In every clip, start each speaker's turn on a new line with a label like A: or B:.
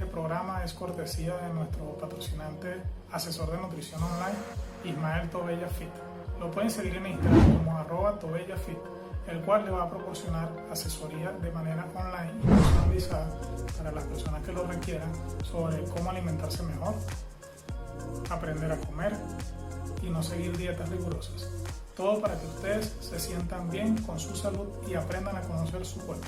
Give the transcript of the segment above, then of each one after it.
A: programa es cortesía de nuestro patrocinante, asesor de nutrición online, Ismael Tobella Fit. Lo pueden seguir en Instagram como @TobellaFit, el cual le va a proporcionar asesoría de manera online y personalizada para las personas que lo requieran sobre cómo alimentarse mejor, aprender a comer y no seguir dietas rigurosas. Todo para que ustedes se sientan bien con su salud y aprendan a conocer su cuerpo.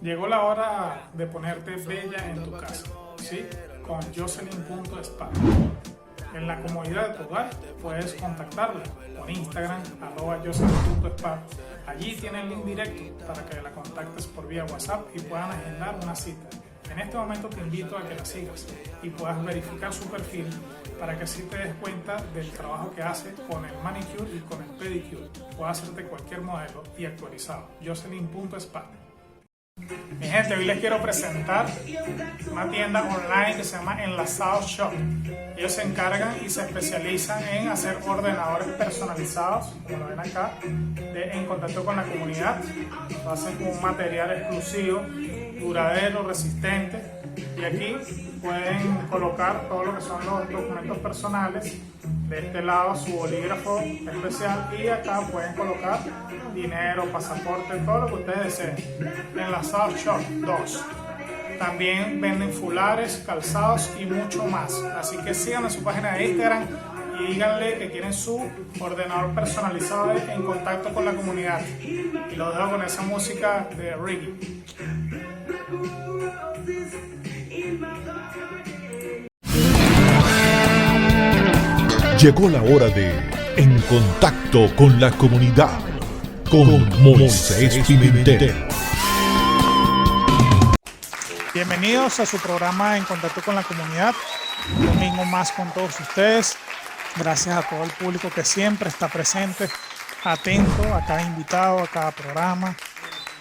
A: Llegó la hora de ponerte bella en tu casa, ¿sí? Con Jocelyn.spa. En la comodidad de tu hogar puedes contactarla por Instagram, @Jocelyn.spa. Allí tiene el link directo para que la contactes por vía WhatsApp y puedan agendar una cita. En este momento te invito a que la sigas y puedas verificar su perfil para que así te des cuenta del trabajo que hace con el manicure y con el pedicure. Puedes hacerte cualquier modelo y actualizado. Jocelyn.spa. Mi gente, hoy les quiero presentar una tienda online que se llama Enlazados Shop. Ellos se encargan y se especializan en hacer ordenadores personalizados, como lo ven acá, en contacto con la comunidad. Lo hacen con un material exclusivo, duradero, resistente. Y aquí pueden colocar todo lo que son los documentos personales. De este lado su bolígrafo especial y acá pueden colocar dinero, pasaporte, todo lo que ustedes deseen. Enlazados Shop 2. También venden fulares, calzados y mucho más. Así que sigan en su página de Instagram y díganle que quieren su ordenador personalizado en contacto con la comunidad. Y los dejo con esa música de reggae.
B: Llegó la hora de En Contacto con la Comunidad con Moisés Pimentel.
A: Bienvenidos a su programa En Contacto con la Comunidad. Un domingo más con todos ustedes. Gracias a todo el público que siempre está presente, atento a cada invitado, a cada programa.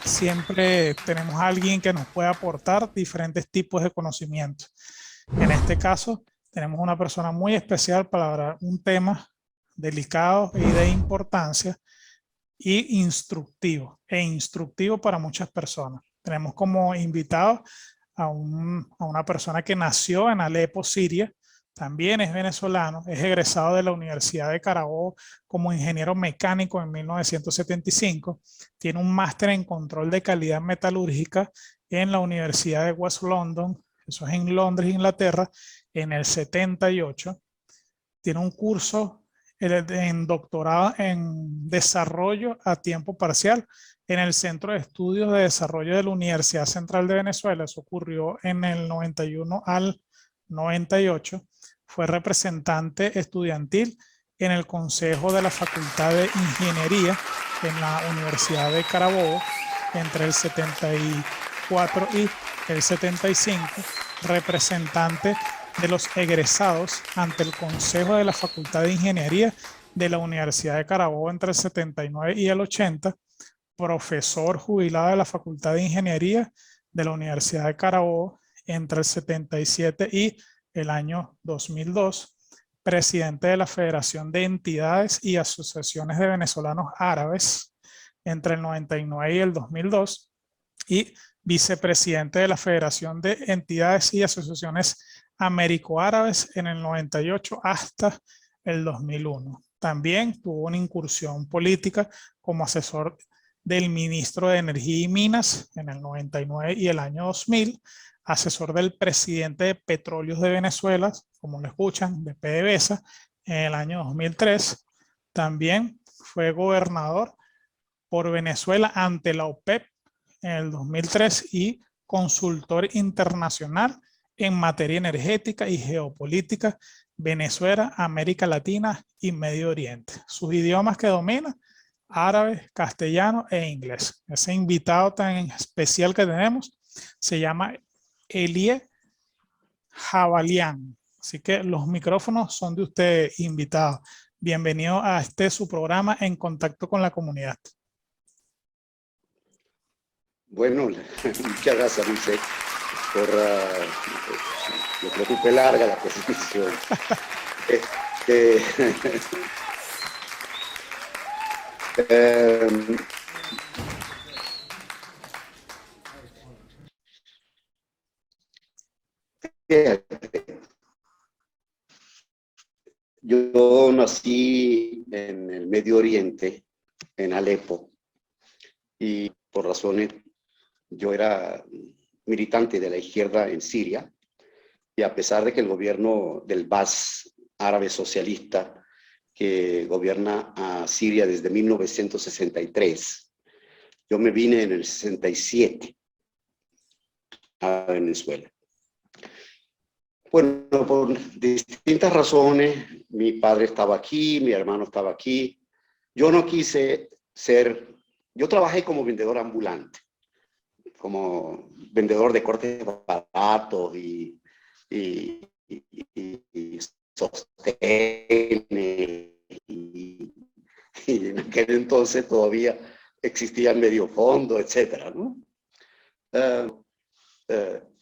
A: Siempre tenemos a alguien que nos puede aportar diferentes tipos de conocimiento. En este caso, tenemos una persona muy especial para hablar un tema delicado y de importancia y instructivo para muchas personas. Tenemos como invitado a una persona que nació en Alepo, Siria, también es venezolano, es egresado de la Universidad de Carabobo como ingeniero mecánico en 1975, tiene un máster en control de calidad metalúrgica en la Universidad de West London, eso es en Londres, Inglaterra, en el 78, tiene un curso en doctorado en desarrollo a tiempo parcial en el Centro de Estudios de Desarrollo de la Universidad Central de Venezuela. Eso ocurrió en el 91 al 98. Fue representante estudiantil en el Consejo de la Facultad de Ingeniería en la Universidad de Carabobo entre el 74 y el 75, representante de los egresados ante el Consejo de la Facultad de Ingeniería de la Universidad de Carabobo entre el 79 y el 80, profesor jubilado de la Facultad de Ingeniería de la Universidad de Carabobo entre el 77 y el año 2002, presidente de la Federación de Entidades y Asociaciones de Venezolanos Árabes entre el 99 y el 2002 y vicepresidente de la Federación de Entidades y Asociaciones Américo-Árabes en el 98 hasta el 2001. También tuvo una incursión política como asesor del ministro de Energía y Minas en el 99 y el año 2000, asesor del presidente de Petróleos de Venezuela, como lo escuchan, de PDVSA, en el año 2003. También fue gobernador por Venezuela ante la OPEP en el 2003 y consultor internacional en materia energética y geopolítica, Venezuela, América Latina y Medio Oriente. Sus idiomas que domina, árabe, castellano e inglés. Ese invitado tan especial que tenemos se llama Elie Jabalian. Así que los micrófonos son de usted, invitado. Bienvenido a su programa En Contacto con la Comunidad.
C: Bueno, muchas gracias, Luis, por yo creo que fue larga la presentación. Eh, eh, yo nací en el Medio Oriente, en Alepo, y por razones, yo era militante de la izquierda en Siria, y a pesar de que el gobierno del Baas árabe socialista, que gobierna a Siria desde 1963, yo me vine en el 67 a Venezuela. Bueno, por distintas razones, mi padre estaba aquí, mi hermano estaba aquí. Yo no quise ser, yo trabajé como vendedor ambulante, como vendedor de cortes baratos y sostenes. Y en aquel entonces todavía existía el medio fondo, etcétera, ¿no?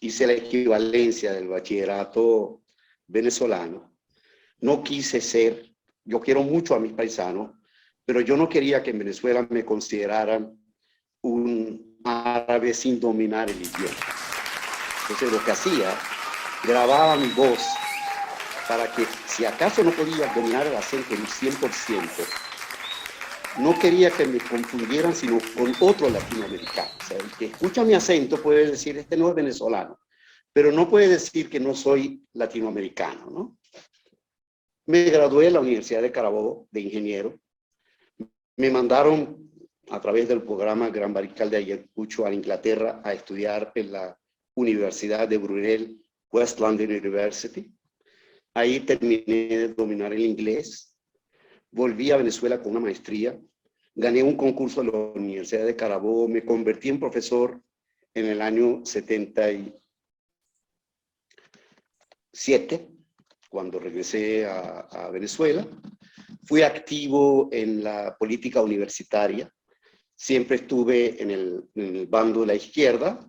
C: Hice la equivalencia del bachillerato venezolano. No quise ser, yo quiero mucho a mis paisanos, pero yo no quería que en Venezuela me consideraran un árabe sin dominar el idioma. Entonces lo que hacía, grababa mi voz para que si acaso no podía dominar el acento en un 100%, no quería que me confundieran sino con otro latinoamericano. O sea, el que escucha mi acento puede decir, este no es venezolano, pero no puede decir que no soy latinoamericano, ¿no? Me gradué en la Universidad de Carabobo de ingeniero. Me mandaron a través del programa Gran Bariscal de Ayacucho a Inglaterra a estudiar en la Universidad de Brunel, West London University. Ahí terminé de dominar el inglés. Volví a Venezuela con una maestría. Gané un concurso en la Universidad de Carabobo. Me convertí en profesor en el año 77, cuando regresé a Venezuela. Fui activo en la política universitaria. Siempre estuve en el bando de la izquierda,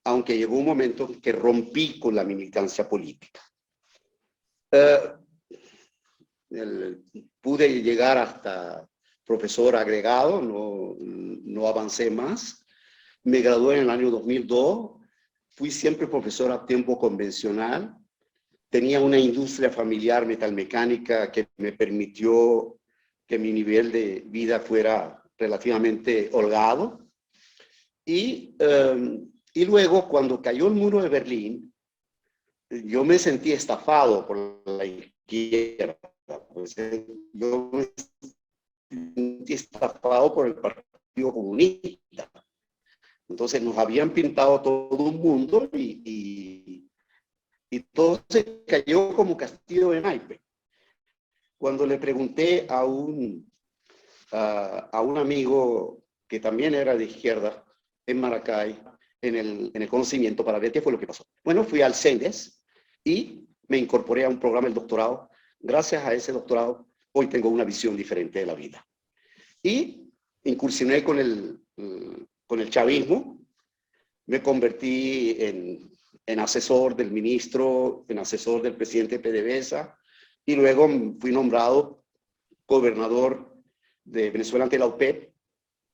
C: aunque llegó un momento en que rompí con la militancia política. Pude llegar hasta profesor agregado, no avancé más. Me gradué en el año 2002. Fui siempre profesor a tiempo convencional. Tenía una industria familiar metalmecánica que me permitió que mi nivel de vida fuera relativamente holgado. Y luego, cuando cayó el muro de Berlín, yo me sentí estafado por la izquierda. Pues, yo me sentí estafado por el Partido Comunista. Entonces nos habían pintado todo un mundo y todo se cayó como castillo de naipe. Cuando le pregunté a un amigo que también era de izquierda en Maracay, en el conocimiento, para ver qué fue lo que pasó. Bueno, fui al CENDES y me incorporé a un programa del doctorado. Gracias a ese doctorado, hoy tengo una visión diferente de la vida. Y incursioné con el chavismo. Me convertí en asesor del ministro, en asesor del presidente PDVSA, y luego fui nombrado gobernador de Venezuela ante la OPEP.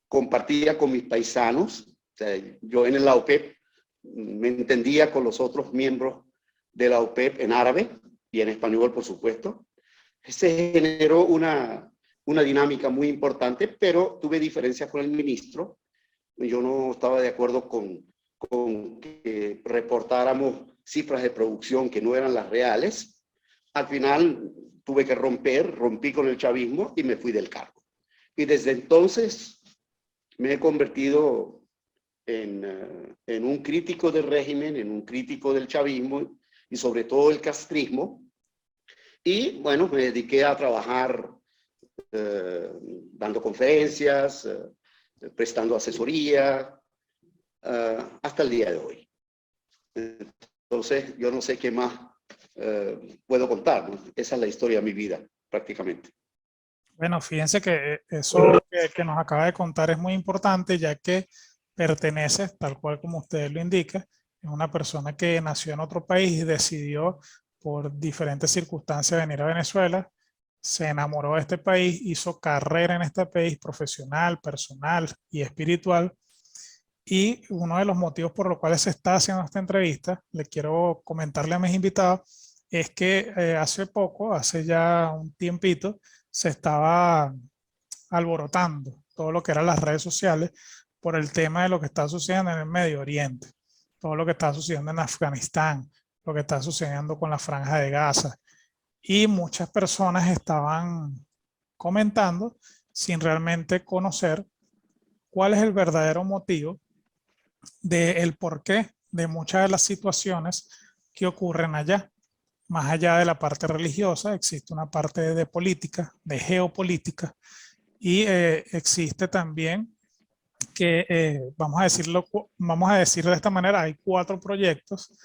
C: Compartía con mis paisanos. O sea, yo en la OPEP me entendía con los otros miembros de la OPEP en árabe y en español, por supuesto. Se generó una dinámica muy importante, pero tuve diferencias con el ministro. Yo no estaba de acuerdo con que reportáramos cifras de producción que no eran las reales. Al final tuve que rompí con el chavismo y me fui del cargo. Y desde entonces me he convertido en un crítico del régimen, en un crítico del chavismo y sobre todo el castrismo. Y bueno, me dediqué a trabajar dando conferencias, prestando asesoría, hasta el día de hoy. Entonces, yo no sé qué más puedo contar, ¿no? Esa es la historia de mi vida, prácticamente.
A: Bueno, fíjense que eso que nos acaba de contar es muy importante, ya que pertenece, tal cual como usted lo indica, es una persona que nació en otro país y decidió por diferentes circunstancias venir a Venezuela, se enamoró de este país, hizo carrera en este país, profesional, personal y espiritual. Y uno de los motivos por los cuales se está haciendo esta entrevista, le quiero comentarle a mis invitados, es que hace poco, hace ya un tiempito, se estaba alborotando todo lo que eran las redes sociales por el tema de lo que está sucediendo en el Medio Oriente, todo lo que está sucediendo en Afganistán, lo que está sucediendo con la Franja de Gaza. Y muchas personas estaban comentando sin realmente conocer cuál es el verdadero motivo del porqué de muchas de las situaciones que ocurren allá. Más allá de la parte religiosa, existe una parte de política, de geopolítica, y existe también que, vamos a decirlo de esta manera, hay 4 proyectos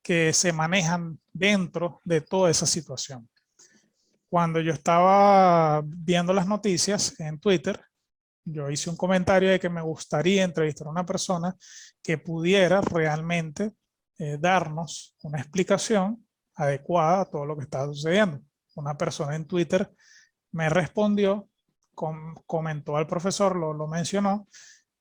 A: que se manejan dentro de toda esa situación. Cuando yo estaba viendo las noticias en Twitter, yo hice un comentario de que me gustaría entrevistar a una persona que pudiera realmente darnos una explicación adecuada a todo lo que está sucediendo. Una persona en Twitter me respondió, comentó al profesor, lo mencionó,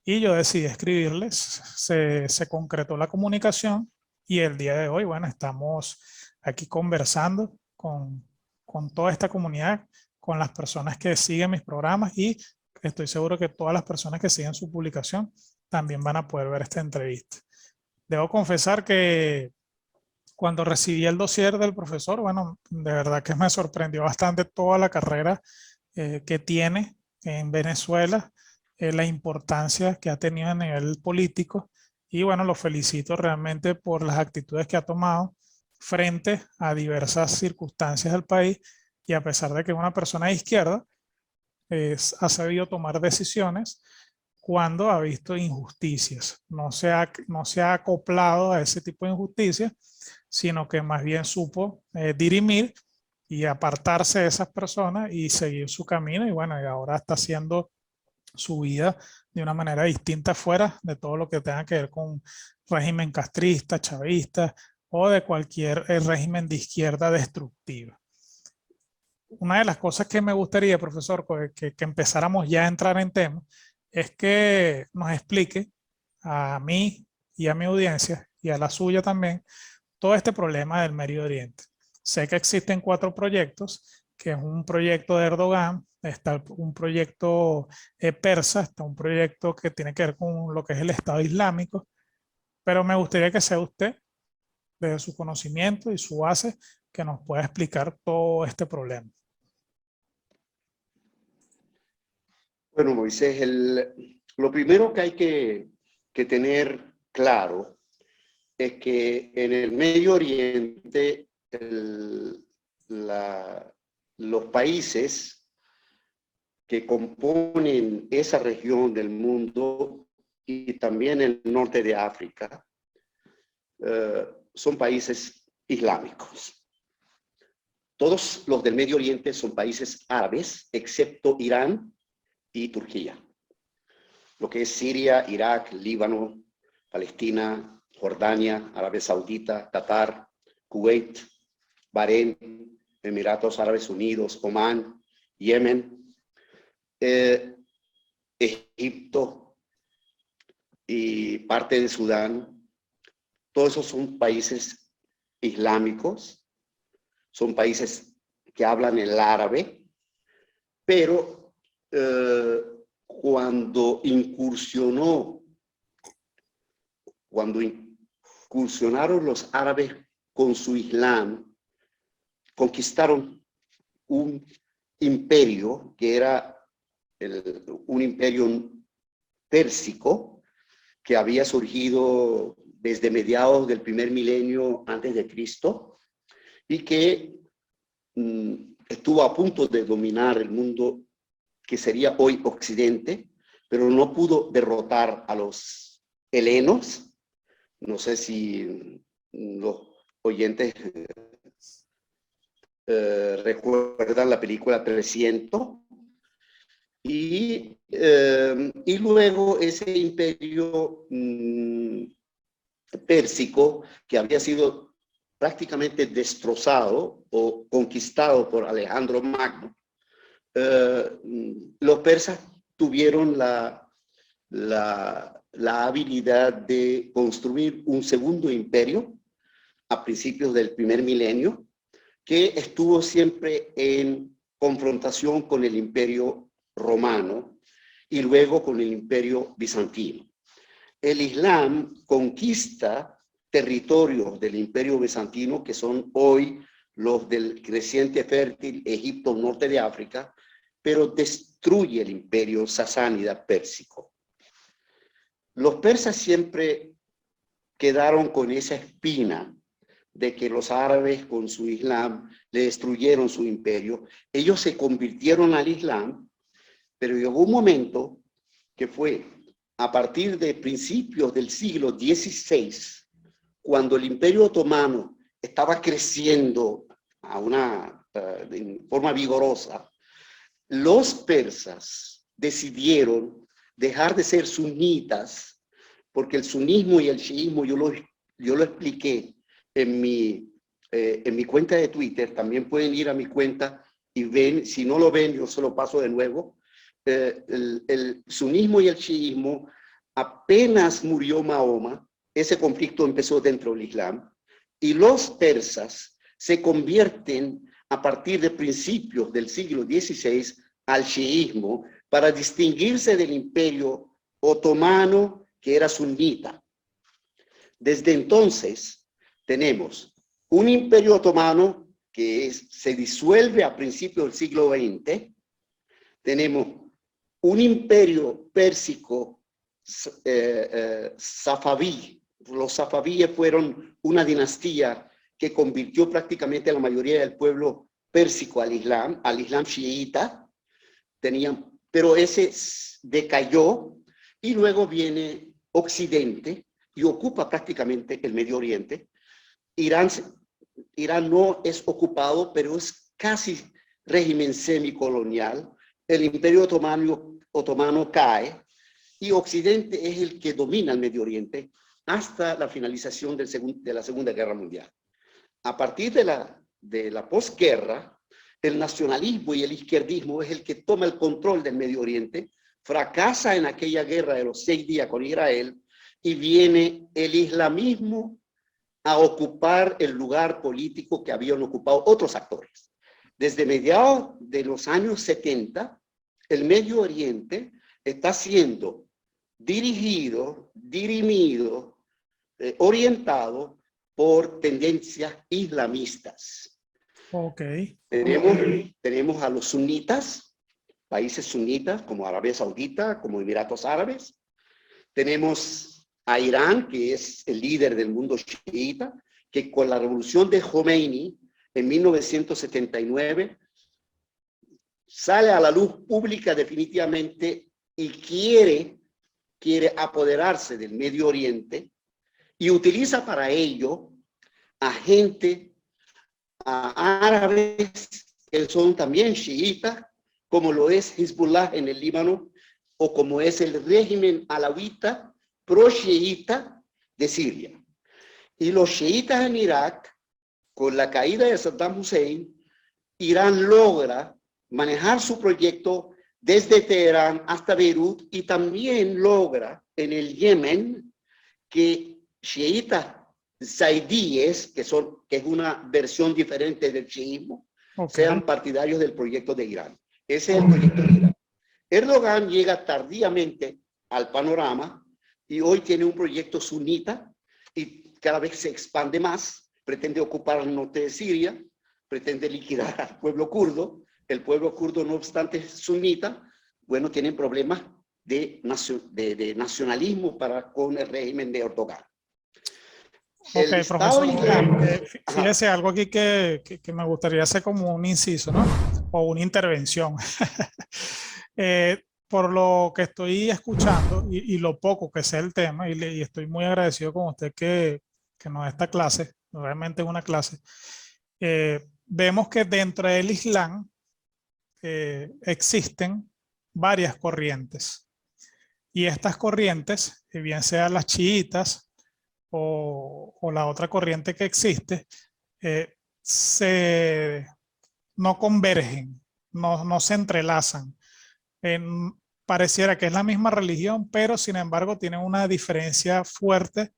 A: y yo decidí escribirles. Se concretó la comunicación y el día de hoy, bueno, estamos aquí conversando con toda esta comunidad, con las personas que siguen mis programas, y estoy seguro que todas las personas que siguen su publicación también van a poder ver esta entrevista. Debo confesar que cuando recibí el dossier del profesor, bueno, de verdad que me sorprendió bastante toda la carrera que tiene en Venezuela, la importancia que ha tenido a nivel político, y bueno, lo felicito realmente por las actitudes que ha tomado frente a diversas circunstancias del país, y a pesar de que es una persona de izquierda, ha sabido tomar decisiones cuando ha visto injusticias. No se ha acoplado a ese tipo de injusticias, sino que más bien supo dirimir y apartarse de esas personas y seguir su camino. Y bueno, y ahora está haciendo su vida de una manera distinta fuera de todo lo que tenga que ver con régimen castrista, chavista o de cualquier régimen de izquierda destructiva. Una de las cosas que me gustaría, profesor, que empezáramos ya a entrar en tema, es que nos explique a mí y a mi audiencia y a la suya también todo este problema del Medio Oriente. Sé que existen 4 proyectos, que es un proyecto de Erdogan, está un proyecto persa, está un proyecto que tiene que ver con lo que es el Estado Islámico, pero me gustaría que sea usted, desde su conocimiento y su base, que nos pueda explicar todo este problema.
C: Bueno, Moisés, lo primero que hay que tener claro es que en el Medio Oriente los países que componen esa región del mundo y también el norte de África son países islámicos. Todos los del Medio Oriente son países árabes, excepto Irán y Turquía. Lo que es Siria, Irak, Líbano, Palestina, Jordania, Arabia Saudita, Qatar, Kuwait, Bahrein, Emiratos Árabes Unidos, Omán, Yemen, Egipto y parte de Sudán. Todos esos son países islámicos, son países que hablan el árabe, pero cuando incursionaron los árabes con su Islam, conquistaron un imperio que era un imperio pérsico que había surgido desde mediados del primer milenio antes de Cristo y que estuvo a punto de dominar el mundo que sería hoy Occidente, pero no pudo derrotar a los helenos. No sé si los oyentes recuerdan la película 300. Y luego ese imperio pérsico, que había sido prácticamente destrozado o conquistado por Alejandro Magno, los persas tuvieron la habilidad de construir un segundo imperio a principios del primer milenio, que estuvo siempre en confrontación con el imperio romano y luego con el imperio bizantino. El Islam conquista territorios del imperio bizantino, que son hoy los del creciente fértil Egipto, norte de África, pero destruye el imperio sasánida pérsico. Los persas siempre quedaron con esa espina de que los árabes con su Islam le destruyeron su imperio. Ellos se convirtieron al Islam, pero llegó un momento que fue a partir de principios del siglo XVI, cuando el imperio otomano estaba creciendo en forma vigorosa, los persas decidieron dejar de ser sunitas, porque el sunismo y el chiismo, yo lo expliqué en mi cuenta de Twitter. También pueden ir a mi cuenta y ven, si no lo ven, yo se lo paso de nuevo. El sunismo y el chiismo, apenas murió Mahoma, ese conflicto empezó dentro del Islam, y los persas se convierten a partir de principios del siglo XVI al chiismo para distinguirse del imperio otomano, que era sunita. Desde entonces tenemos un imperio otomano que se disuelve a principios del siglo XX, tenemos un imperio pérsico safaví. Los safabíes fueron una dinastía que convirtió prácticamente a la mayoría del pueblo pérsico al Islam chiita. Pero ese decayó, y luego viene Occidente y ocupa prácticamente el Medio Oriente. Irán no es ocupado, pero es casi régimen semicolonial. El imperio otomano cae, y Occidente es el que domina el Medio Oriente hasta la finalización de la Segunda Guerra Mundial. A partir de la posguerra, el nacionalismo y el izquierdismo es el que toma el control del Medio Oriente, fracasa en aquella guerra de los 6 días con Israel, y viene el islamismo a ocupar el lugar político que habían ocupado otros actores. Desde mediados de los años 70, el Medio Oriente está siendo dirigido, dirimido, orientado por tendencias islamistas.
A: Okay.
C: Tenemos a los sunitas, países sunitas como Arabia Saudita, como Emiratos Árabes. Tenemos a Irán, que es el líder del mundo chiita, que con la revolución de Khomeini en 1979 sale a la luz pública definitivamente y quiere apoderarse del Medio Oriente, y utiliza para ello a gente, a árabes que son también chiitas, como lo es Hezbollah en el Líbano, o como es el régimen alawita pro-chiita de Siria. Y los chiitas en Irak, con la caída de Saddam Hussein, Irán logra manejar su proyecto desde Teherán hasta Beirut, y también logra en el Yemen que chiitas zaidíes, que es una versión diferente del chiismo, sean partidarios del proyecto de Irán. Ese es el proyecto de Irán. Erdogan llega tardíamente al panorama y hoy tiene un proyecto sunita y cada vez se expande más. Pretende ocupar el norte de Siria, pretende liquidar al pueblo kurdo. El pueblo kurdo, no obstante, es sunita. Bueno, tienen problemas de nacionalismo con el régimen de Erdogan.
A: Ok, profesor, fíjese algo aquí que me gustaría hacer como un inciso, ¿no? O una intervención. Por lo que estoy escuchando y lo poco que sé el tema, y estoy muy agradecido con usted que nos da esta clase, realmente es una clase, vemos que dentro del Islam existen varias corrientes, y estas corrientes, bien sean las chiitas o la otra corriente que existe, no convergen. no se entrelazan. Pareciera que es la misma religión, pero sin embargo tienen una diferencia fuerte,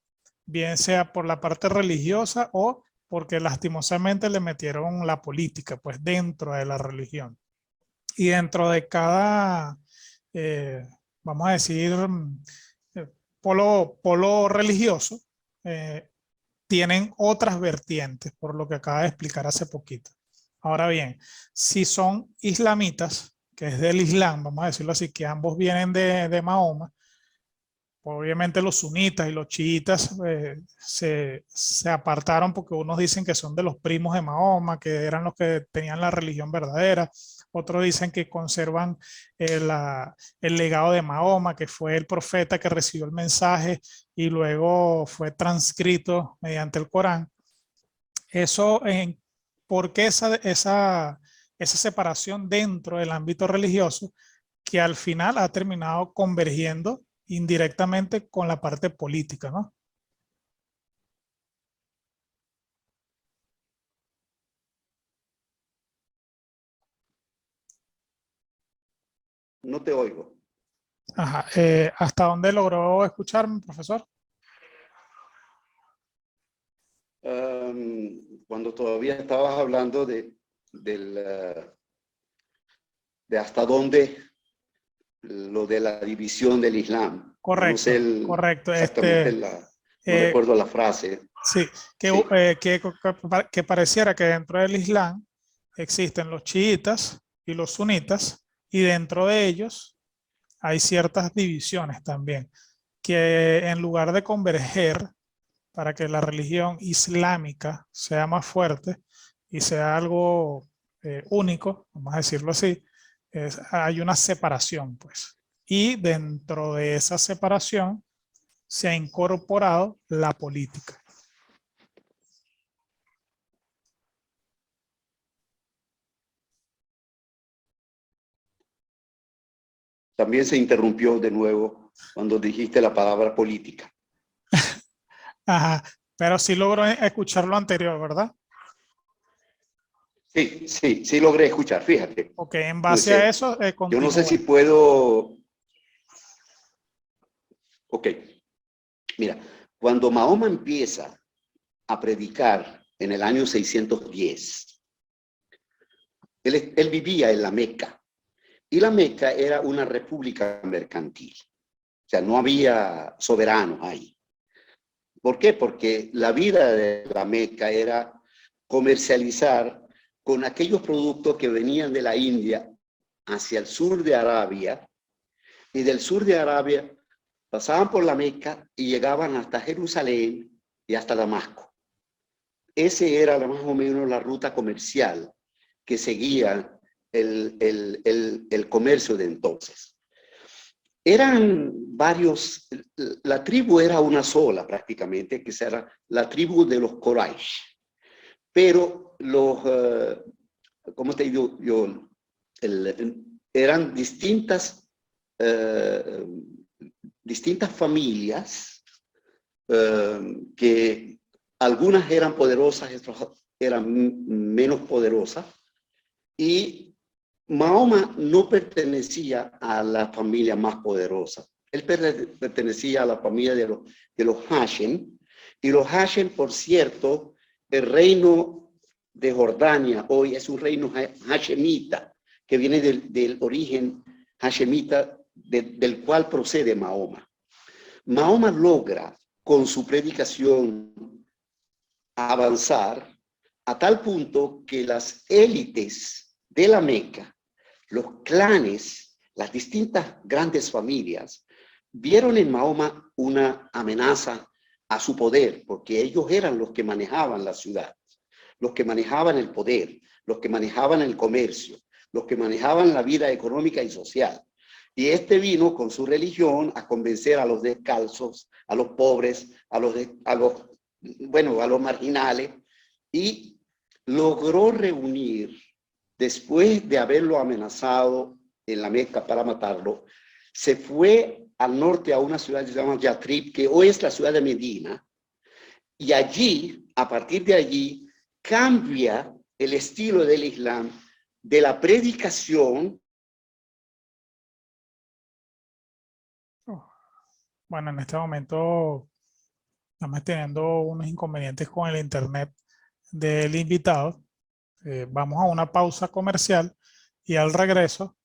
A: bien sea por la parte religiosa o porque lastimosamente le metieron la política pues dentro de la religión. Y dentro de cada, vamos a decir, polo religioso, tienen otras vertientes, por lo que acaba de explicar hace poquito. Ahora bien, si son islamitas, que es del Islam, vamos a decirlo así, que ambos vienen de Mahoma, obviamente los sunitas y los chiitas se apartaron porque unos dicen que son de los primos de Mahoma, que eran los que tenían la religión verdadera. Otros dicen que conservan el legado de Mahoma, que fue el profeta que recibió el mensaje y luego fue transcrito mediante el Corán. ¿Por qué esa separación dentro del ámbito religioso que al final ha terminado convergiendo indirectamente con la parte política, ¿no?
C: No te oigo.
A: Ajá. ¿Hasta dónde logró escucharme, profesor?
C: Cuando todavía estabas hablando de hasta dónde lo de la división del Islam.
A: Correcto,
C: no sé
A: correcto.
C: Exactamente no recuerdo la frase.
A: Sí,
C: Sí.
A: Que pareciera que dentro del Islam existen los chiitas y los sunitas, y dentro de ellos hay ciertas divisiones también, que en lugar de converger para que la religión islámica sea más fuerte y sea algo único, vamos a decirlo así, hay una separación, pues. Y dentro de esa separación se ha incorporado la política.
C: También se interrumpió de nuevo cuando dijiste la palabra política.
A: Ajá, pero sí logró escuchar lo anterior, ¿verdad?
C: Sí logré escuchar, fíjate.
A: Ok, en base a eso,
C: yo no sé si puedo... Ok, mira, cuando Mahoma empieza a predicar en el año 610, él vivía en la Meca, y la Meca era una república mercantil. O sea, no había soberanos ahí. ¿Por qué? Porque la vida de la Meca era comercializar con aquellos productos que venían de la India hacia el sur de Arabia, y del sur de Arabia pasaban por la Meca y llegaban hasta Jerusalén y hasta Damasco. Ese era más o menos la ruta comercial que seguía el comercio de entonces. Eran varios, la tribu era una sola prácticamente, que era la tribu de los Quraysh. Pero los, ¿cómo te digo yo? Eran distintas familias que algunas eran poderosas, otras eran menos poderosas, y Mahoma no pertenecía a la familia más poderosa. Él pertenecía a la familia de los Hashem, y los Hashem, por cierto, el reino de Jordania hoy es un reino hashemita, que viene del origen hashemita del cual procede Mahoma. Mahoma logra con su predicación avanzar a tal punto que las élites de la Meca, los clanes, las distintas grandes familias, vieron en Mahoma una amenaza a su poder, porque ellos eran los que manejaban la ciudad, los que manejaban el poder, los que manejaban el comercio, los que manejaban la vida económica y social. Y este vino con su religión a convencer a los descalzos, a los pobres, a los marginales, y logró reunir, después de haberlo amenazado en la Meca para matarlo, se fue al norte a una ciudad que se llama Yatrib, que hoy es la ciudad de Medina, y allí, a partir de allí, cambia el estilo del Islam de la predicación.
A: Bueno, en este momento estamos teniendo unos inconvenientes con el internet del invitado. Vamos a una pausa comercial y al regreso,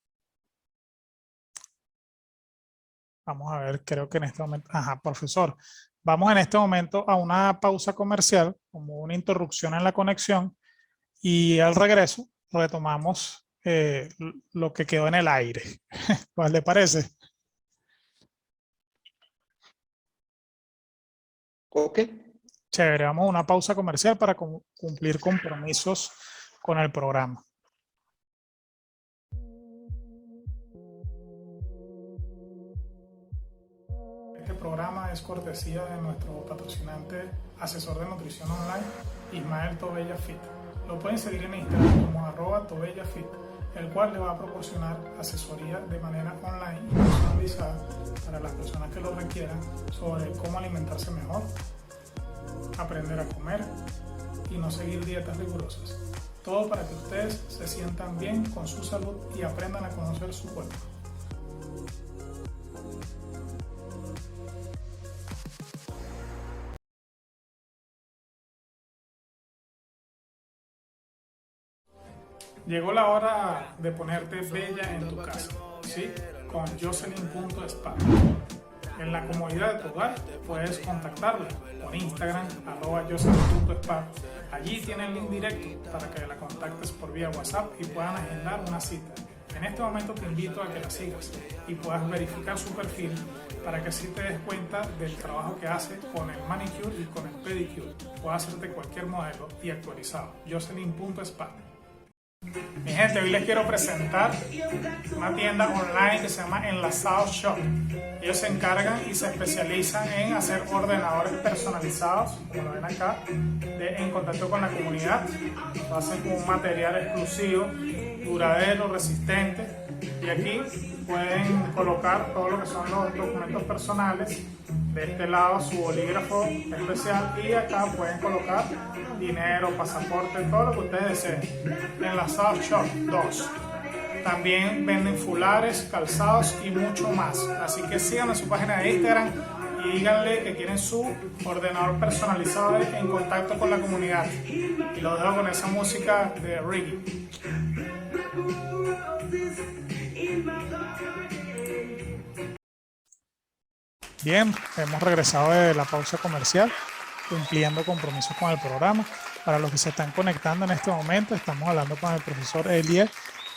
A: vamos a ver, creo que en este momento, ajá, profesor, vamos en este momento a una pausa comercial, como una interrupción en la conexión, y al regreso retomamos lo que quedó en el aire. ¿Cuál le parece?
C: Ok.
A: Chévere, vamos a una pausa comercial para cumplir compromisos con el programa. Este programa es cortesía de nuestro patrocinante, asesor de nutrición online, Ismael Tobella Fit. Lo pueden seguir en Instagram como @TobellaFit, el cual le va a proporcionar asesoría de manera online y personalizada para las personas que lo requieran sobre cómo alimentarse mejor, aprender a comer y no seguir dietas rigurosas. Todo para que ustedes se sientan bien con su salud y aprendan a conocer su cuerpo. Llegó la hora de ponerte bella en tu casa, ¿sí? Con Jocelyn.spa. En la comodidad de tu hogar puedes contactarla por Instagram, @Jocelyn.spa. Allí tiene el link directo para que la contactes por vía WhatsApp y puedan agendar una cita. En este momento te invito a que la sigas y puedas verificar su perfil para que así te des cuenta del trabajo que hace con el manicure y con el pedicure. Puedes hacerte cualquier modelo y actualizado. Jocelyn.spa. Mi gente, hoy les quiero presentar una tienda online que se llama Enlazados Shop. Ellos se encargan y se especializan en hacer ordenadores personalizados, como lo ven acá, en contacto con la comunidad. Lo hacen con un material exclusivo, duradero, resistente. Y aquí pueden colocar todo lo que son los documentos personales. De este lado su bolígrafo especial y acá pueden colocar dinero, pasaporte, todo lo que ustedes deseen. Enlazados Shop 2. También venden fulares, calzados y mucho más. Así que sigan en su página de Instagram y díganle que quieren su ordenador personalizado en contacto con la comunidad. Y los dejo con esa música de reggae. Bien, hemos regresado de la pausa comercial, cumpliendo compromisos con el programa. Para los que se están conectando en este momento, estamos hablando con el profesor Eliel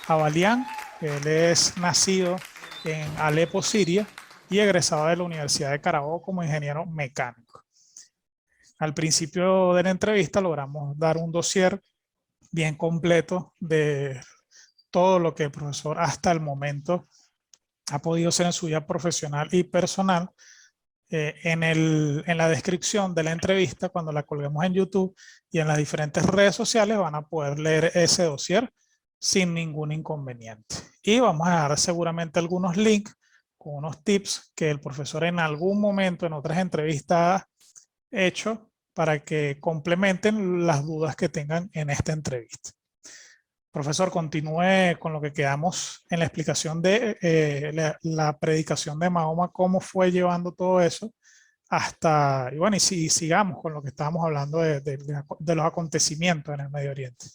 A: Abalian. Él es nacido en Alepo, Siria, y egresado de la Universidad de Carabobo como ingeniero mecánico. Al principio de la entrevista logramos dar un dossier bien completo de todo lo que el profesor hasta el momento ha podido hacer en su vida profesional y personal. En la descripción de la entrevista, cuando la colguemos en YouTube y en las diferentes redes sociales, van a poder leer ese dossier sin ningún inconveniente. Y vamos a dejar seguramente algunos links con unos tips que el profesor en algún momento en otras entrevistas ha hecho para que complementen las dudas que tengan en esta entrevista. Profesor, continúe con lo que quedamos en la explicación de la predicación de Mahoma, cómo fue llevando todo eso hasta, y bueno, y sigamos con lo que estábamos hablando de los acontecimientos en el Medio Oriente.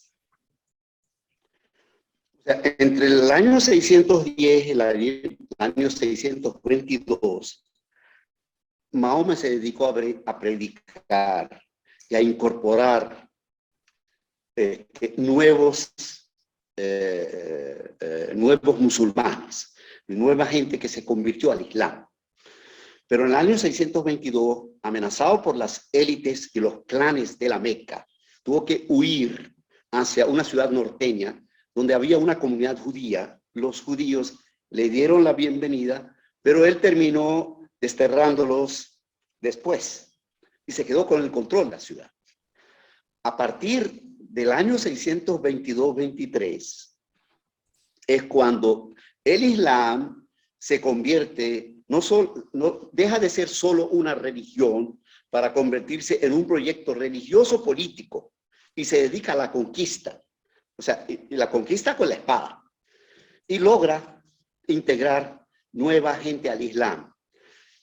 C: O sea, entre el año 610 y el año 622, Mahoma se dedicó a predicar y a incorporar nuevos musulmanes, nueva gente que se convirtió al Islam. Pero en el año 622, amenazado por las élites y los clanes de la Meca, tuvo que huir hacia una ciudad norteña donde había una comunidad judía. Los judíos le dieron la bienvenida, pero él terminó desterrándolos después y se quedó con el control de la ciudad. A partir del año 622-23 es cuando el Islam se convierte, no deja de ser solo una religión para convertirse en un proyecto religioso político y se dedica a la conquista O sea, y la conquista con la espada. Y logra integrar nueva gente al Islam.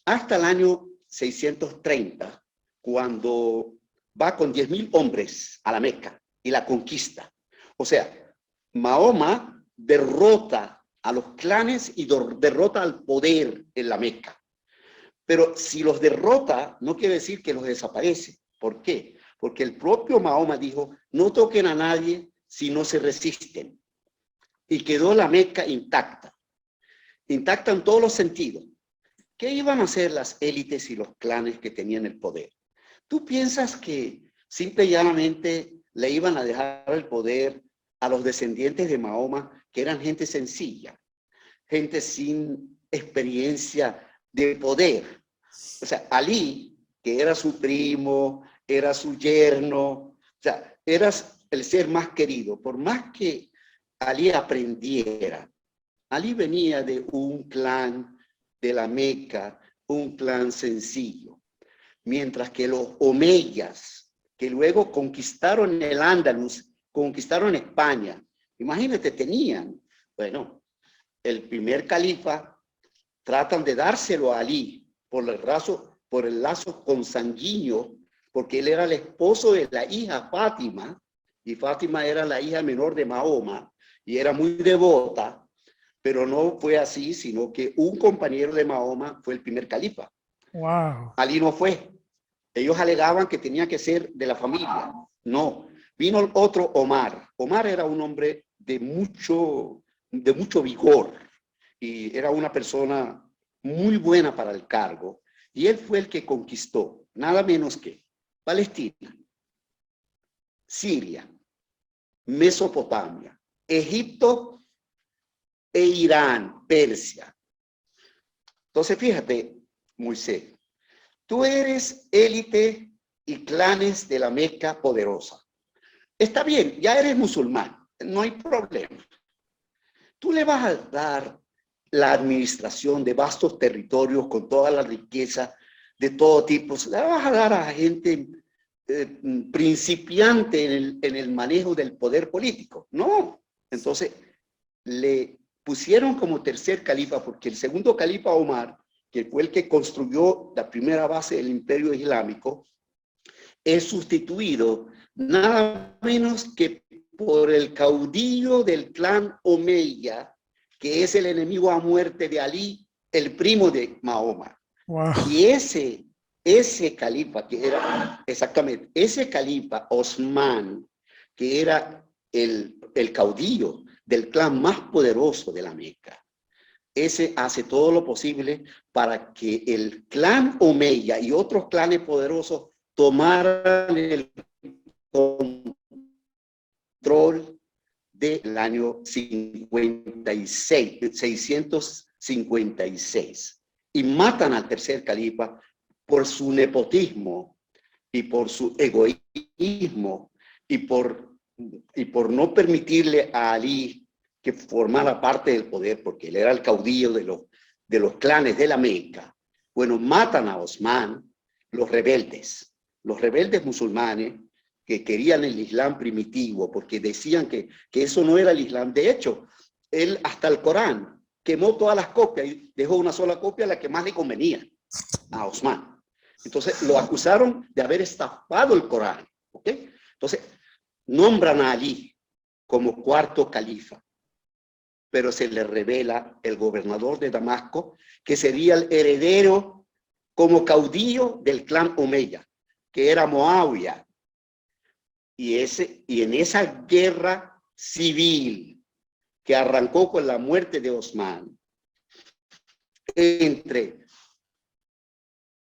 C: Hasta el año 630, cuando va con 10.000 hombres a la Meca y la conquista. O sea, Mahoma derrota a los clanes y derrota al poder en la Meca. Pero si los derrota, no quiere decir que los desaparece. ¿Por qué? Porque el propio Mahoma dijo, no toquen a nadie si no se resisten. Y quedó la Meca intacta. Intacta en todos los sentidos. ¿Qué iban a hacer las élites y los clanes que tenían el poder? ¿Tú piensas que simple y llanamente le iban a dejar el poder a los descendientes de Mahoma, que eran gente sencilla, gente sin experiencia de poder? O sea, Ali, que era su primo, era su yerno, o sea, era el ser más querido. Por más que Ali aprendiera, Ali venía de un clan de la Meca, un clan sencillo. Mientras que los omeyas, que luego conquistaron el Andalus, conquistaron España, imagínate, tenían, bueno, el primer califa, tratan de dárselo a Ali por el lazo consanguíneo, porque él era el esposo de la hija Fátima, y Fátima era la hija menor de Mahoma, y era muy devota, pero no fue así, sino que un compañero de Mahoma fue el primer califa.
A: Wow.
C: Ali no fue. Ellos alegaban que tenía que ser de la familia. No. Vino otro Omar. Omar era un hombre de mucho vigor y era una persona muy buena para el cargo. Y él fue el que conquistó, nada menos que Palestina, Siria, Mesopotamia, Egipto e Irán, Persia. Entonces, fíjate, Moisés, tú eres élite y clanes de la Meca poderosa. Está bien, ya eres musulmán, no hay problema. Tú le vas a dar la administración de vastos territorios con toda la riqueza de todo tipo. Le vas a dar a gente principiante en el manejo del poder político. No. Entonces, le pusieron como tercer califa, porque el segundo califa Omar, que fue el que construyó la primera base del Imperio Islámico, es sustituido nada menos que por el caudillo del clan Omeya, que es el enemigo a muerte de Ali, el primo de Mahoma.
A: Wow.
C: Y ese califa, que era exactamente, ese califa Osman, que era el caudillo del clan más poderoso de la Meca, ese hace todo lo posible para que el clan Omeya y otros clanes poderosos tomaran el control del año 656 y matan al tercer califa por su nepotismo y por su egoísmo y por no permitirle a Ali que formara parte del poder, porque él era el caudillo de los clanes de la Meca. Bueno, matan a Osman los rebeldes musulmanes que querían el Islam primitivo, porque decían que eso no era el Islam. De hecho, él hasta el Corán quemó todas las copias y dejó una sola copia, la que más le convenía a Osman. Entonces lo acusaron de haber estafado el Corán. ¿Ok? Entonces nombran a Ali como cuarto califa, pero se le revela el gobernador de Damasco, que sería el heredero como caudillo del clan Omeya, que era Moawiyah. Y en esa guerra civil que arrancó con la muerte de Osman,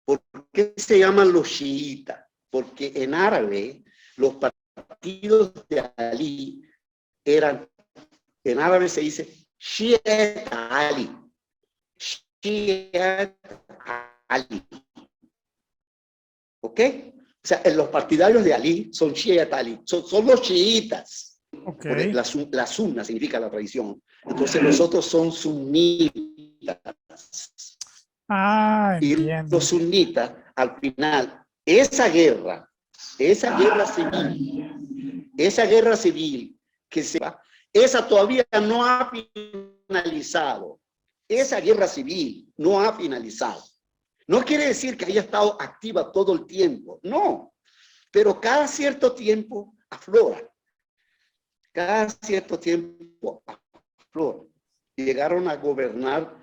C: ¿por qué se llaman los chiitas? Porque en árabe los partidos de Ali eran, en árabe se dice Shi'at Ali. Shi'at Ali. ¿Ok? O sea, los partidarios de Ali son Shi'at Ali, son los chiitas.
A: Okay.
C: La sunna significa la tradición. Entonces los otros son sunitas. Y
A: Entiendo.
C: los sunitas, al final, esa guerra civil que se va, esa todavía no ha finalizado. Esa guerra civil no ha finalizado. No quiere decir que haya estado activa todo el tiempo, no, pero cada cierto tiempo aflora. Cada cierto tiempo aflora. Llegaron a gobernar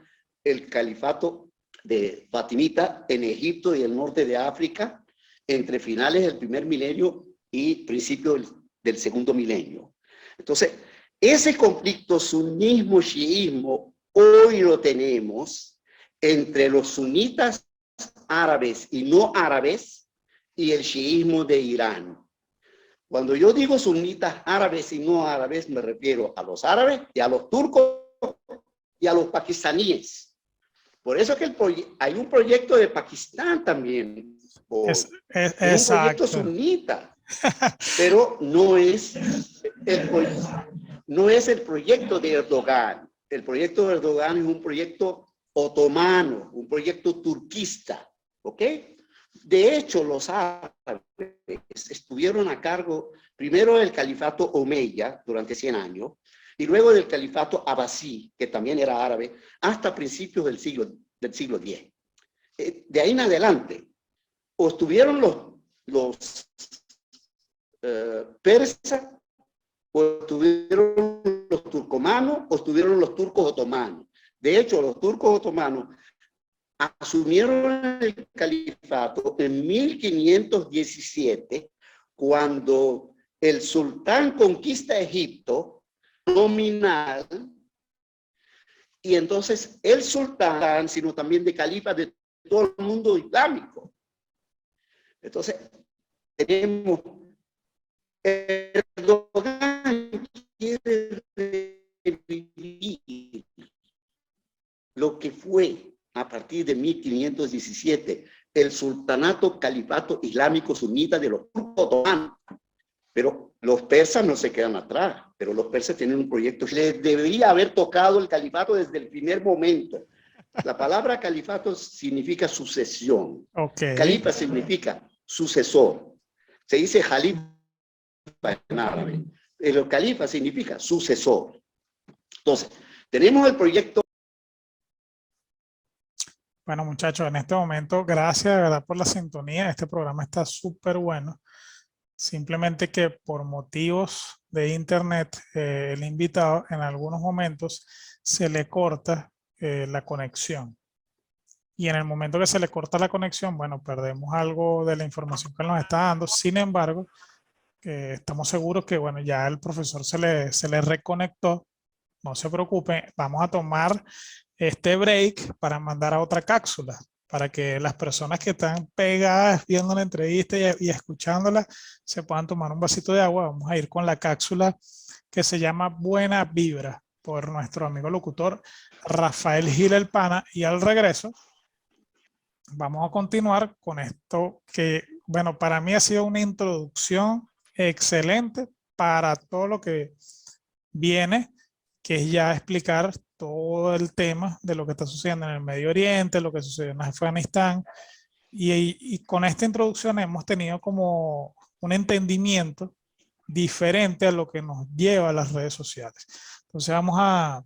C: el califato de Fatimita en Egipto y el norte de África entre finales del primer milenio y principios del segundo milenio. Entonces, ese conflicto sunismo-chiismo hoy lo tenemos entre los sunitas árabes y no árabes y el chiismo de Irán. Cuando yo digo sunitas árabes y no árabes, me refiero a los árabes y a los turcos y a los pakistaníes. Por eso que hay un proyecto de Pakistán también. Es un proyecto sunita, pero no es el proyecto de Erdogan. El proyecto de Erdogan es un proyecto otomano, un proyecto turquista, ¿ok? De hecho, los árabes estuvieron a cargo primero del califato Omeya durante 100 años y luego del califato Abbasí, que también era árabe, hasta principios del siglo X. De ahí en adelante, o estuvieron los persas, o estuvieron los turcomanos, o estuvieron los turcos otomanos. De hecho, los turcos otomanos asumieron el califato en 1517, cuando el sultán conquista Egipto nominal, y entonces el sultán, sino también de califa de todo el mundo islámico. Entonces, tenemos Erdogan quiere revivir lo que fue a partir de 1517 el sultanato califato islámico sunita de los turcos otomanos. Pero los persas no se quedan atrás, pero los persas tienen un proyecto. Les debería haber tocado el califato desde el primer momento. La palabra califato significa sucesión.
A: Okay.
C: Califa significa sucesor. Se dice jalifa en árabe. El califa significa sucesor. Entonces, tenemos el proyecto.
A: Bueno, muchachos, en este momento, gracias de verdad por la sintonía. Este programa está súper bueno. Simplemente que por motivos de internet, el invitado en algunos momentos se le corta la conexión. Y en el momento que se le corta la conexión, bueno, perdemos algo de la información que nos está dando. Sin embargo, estamos seguros que, bueno, ya el profesor se le reconectó. No se preocupen, vamos a tomar este break para mandar a otra cápsula, para que las personas que están pegadas viendo la entrevista y escuchándola se puedan tomar un vasito de agua. Vamos a ir con la cápsula que se llama Buena Vibra, por nuestro amigo locutor Rafael Gil El Pana, y al regreso vamos a continuar con esto que, bueno, para mí ha sido una introducción excelente para todo lo que viene, que es ya explicar todo el tema de lo que está sucediendo en el Medio Oriente, lo que sucedió en Afganistán, y con esta introducción hemos tenido como un entendimiento diferente a lo que nos lleva a las redes sociales. Entonces vamos a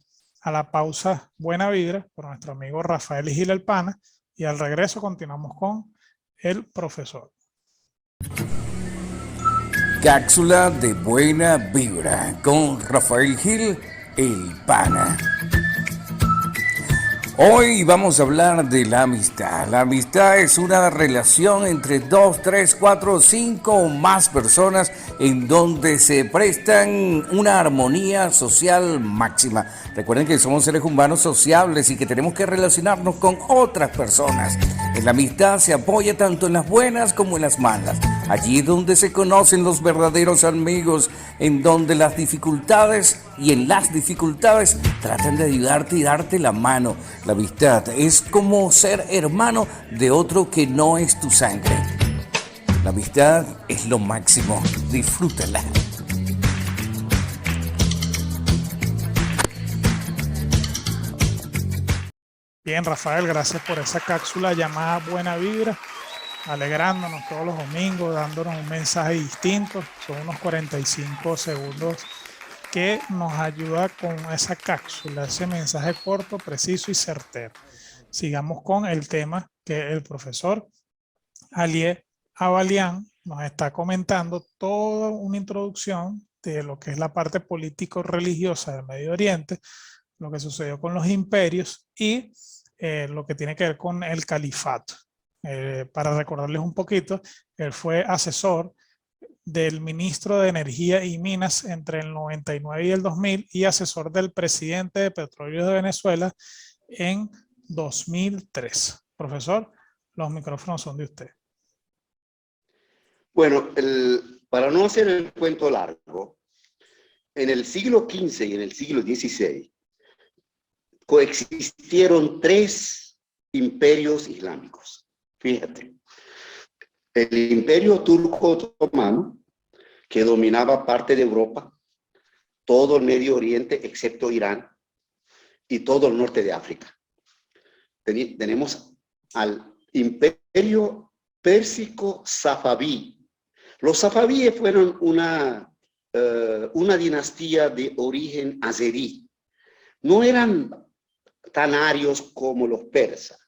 A: la pausa Buena Vibra por nuestro amigo Rafael Gil El Pana, y al regreso continuamos con el profesor.
D: Cápsula de Buena Vibra con Rafael Gil El Pana. Hoy vamos a hablar de la amistad. La amistad es una relación entre 2, 3, 4, 5 o más personas en donde se prestan una armonía social máxima. Recuerden que somos seres humanos sociables y que tenemos que relacionarnos con otras personas. En la amistad se apoya tanto en las buenas como en las malas. Allí es donde se conocen los verdaderos amigos, en donde las dificultades y en las dificultades tratan de ayudarte y darte la mano. La amistad es como ser hermano de otro que no es tu sangre. La amistad es lo máximo. Disfrútala.
A: Bien, Rafael, gracias por esa cápsula llamada Buena Vibra, alegrándonos todos los domingos, dándonos un mensaje distinto. Son unos 45 segundos que nos ayuda con esa cápsula, ese mensaje corto, preciso y certero. Sigamos con el tema que el profesor Alié Abalian nos está comentando, toda una introducción de lo que es la parte político-religiosa del Medio Oriente, lo que sucedió con los imperios y lo que tiene que ver con el califato. Para recordarles un poquito, él fue asesor del ministro de Energía y Minas entre el 99 y el 2000 y asesor del presidente de Petróleos de Venezuela en 2003. Profesor, los micrófonos son de usted.
C: Bueno, para no hacer el cuento largo, en el siglo XV y en el siglo XVI coexistieron 3 imperios islámicos. Fíjate, el imperio turco otomano, que dominaba parte de Europa, todo el Medio Oriente excepto Irán y todo el norte de África. Tenemos al imperio pérsico safaví. Los safabíes fueron una dinastía de origen azerí. No eran tan arios como los persas,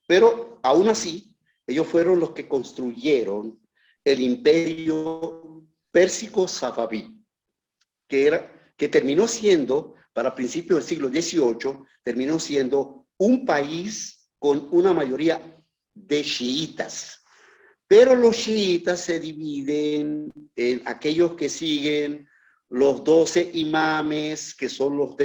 C: pero aún así ellos fueron los que construyeron el imperio pérsico safaví, que terminó siendo, para principios del siglo XVIII, terminó siendo un país con una mayoría de chiitas. Pero los chiitas se dividen en aquellos que siguen los 12 imames, que son los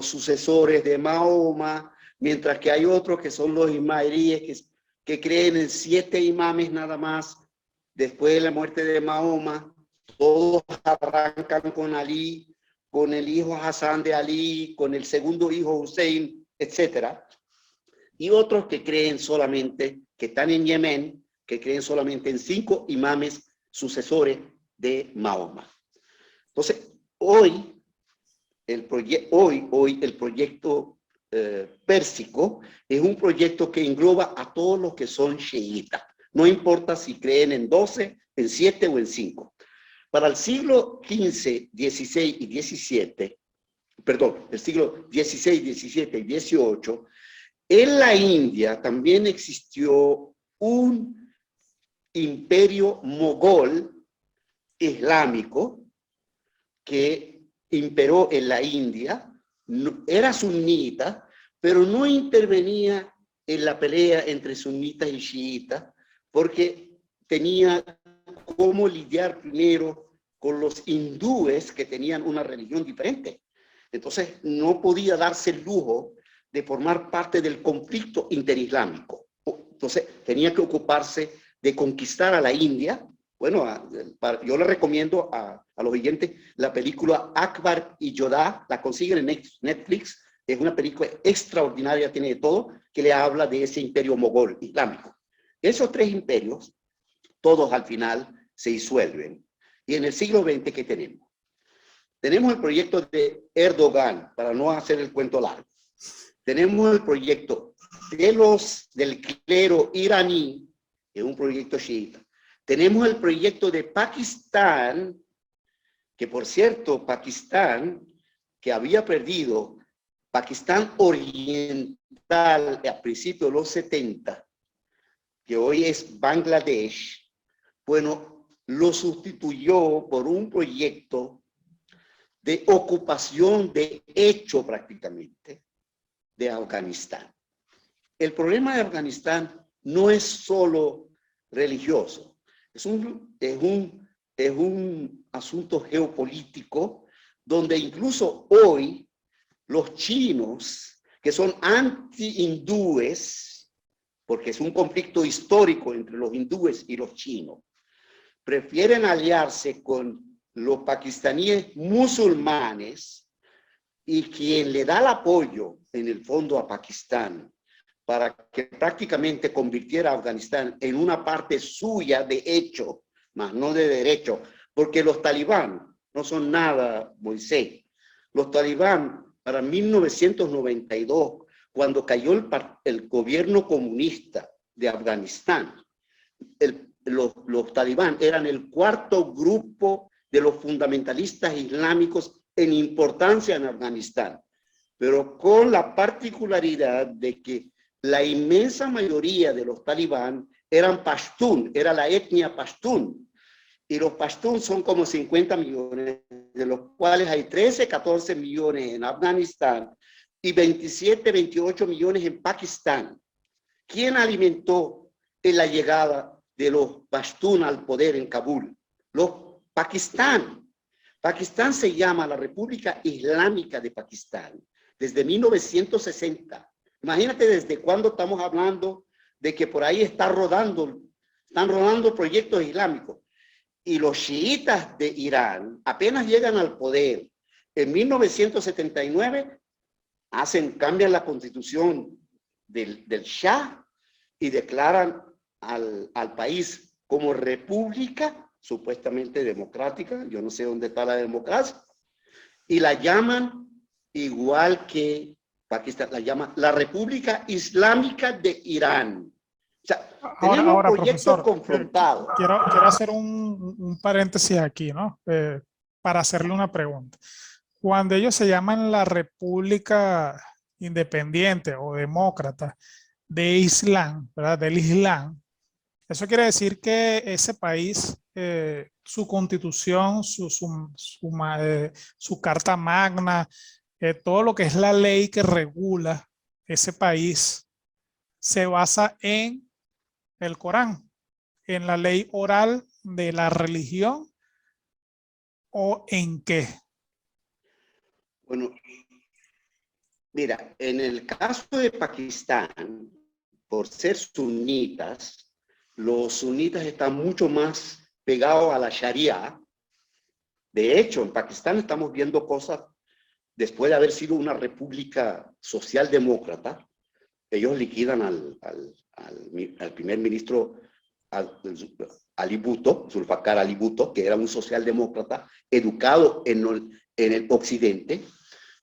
C: sucesores de Mahoma, mientras que hay otros que son los ismaelíes, que creen en 7 imames nada más. Después de la muerte de Mahoma, todos arrancan con Ali, con el hijo Hassan de Ali, con el segundo hijo Hussein, etc. Y otros que creen solamente, que están en Yemen, que creen solamente en 5 imames sucesores de Mahoma. Entonces, hoy el proyecto pérsico es un proyecto que engloba a todos los que son chiitas. No importa si creen en 12, en 7 o en 5. Para el siglo XV, XVI y XVII, perdón, el siglo XVI, XVII y XVIII, en la India también existió un imperio mogol islámico que imperó en la India. Era sunita, pero no intervenía en la pelea entre sunitas y chiitas, porque tenía cómo lidiar primero con los hindúes que tenían una religión diferente. Entonces no podía darse el lujo de formar parte del conflicto interislámico. Entonces tenía que ocuparse de conquistar a la India. Bueno, yo le recomiendo a los oyentes la película Akbar y Yodá, la consiguen en Netflix. Es una película extraordinaria, tiene de todo, que le habla de ese imperio mogol islámico. Esos 3 imperios, todos al final se disuelven. Y en el siglo XX, ¿qué tenemos? Tenemos el proyecto de Erdogan, para no hacer el cuento largo. Tenemos el proyecto del clero iraní, que es un proyecto chiita. Tenemos el proyecto de Pakistán, que por cierto, Pakistán, que había perdido Pakistán Oriental a principios de los 70, que hoy es Bangladesh, bueno, lo sustituyó por un proyecto de ocupación de hecho prácticamente de Afganistán. El problema de Afganistán no es solo religioso, es un asunto geopolítico donde incluso hoy los chinos, que son anti-hindúes, porque es un conflicto histórico entre los hindúes y los chinos, prefieren aliarse con los pakistaníes musulmanes, y quien le da el apoyo en el fondo a Pakistán para que prácticamente convirtiera a Afganistán en una parte suya de hecho, más no de derecho, porque los talibán no son nada, Moisés. Los talibán para 1992, cuando cayó el gobierno comunista de Afganistán, los talibán eran el 4.º grupo de los fundamentalistas islámicos en importancia en Afganistán, pero con la particularidad de que la inmensa mayoría de los talibán eran pastún, era la etnia pastún, y los pastún son como 50 millones, de los cuales hay 13, 14 millones en Afganistán y 27, 28 millones en Pakistán. ¿Quién alimentó en la llegada de los pastún al poder en Kabul? Los Pakistán. Pakistán se llama la República Islámica de Pakistán desde 1960. Imagínate desde cuándo estamos hablando de que por ahí están rodando proyectos islámicos. Y los chiitas de Irán apenas llegan al poder en 1979, cambian la constitución del Shah y declaran al país como república supuestamente democrática. Yo no sé dónde está la democracia. Y la llaman igual que Pakistán, la llama la República Islámica de Irán. O sea, tenemos
A: ahora,
C: proyectos
A: profesor,
C: confrontados.
A: Quiero hacer un paréntesis aquí, ¿no? Para hacerle una pregunta. Cuando ellos se llaman la República Independiente o Demócrata de Islam, ¿verdad? Del Islam, eso quiere decir que ese país, su constitución, su carta magna, todo lo que es la ley que regula ese país, se basa en el Corán, en la ley oral de la religión, ¿o en qué?
C: Bueno, mira, en el caso de Pakistán, por ser sunitas, los sunitas están mucho más pegados a la Sharia. De hecho, en Pakistán estamos viendo cosas, después de haber sido una república socialdemócrata, ellos liquidan al primer ministro Ali Bhutto, Zulfikar Ali Bhutto, que era un socialdemócrata educado en el occidente,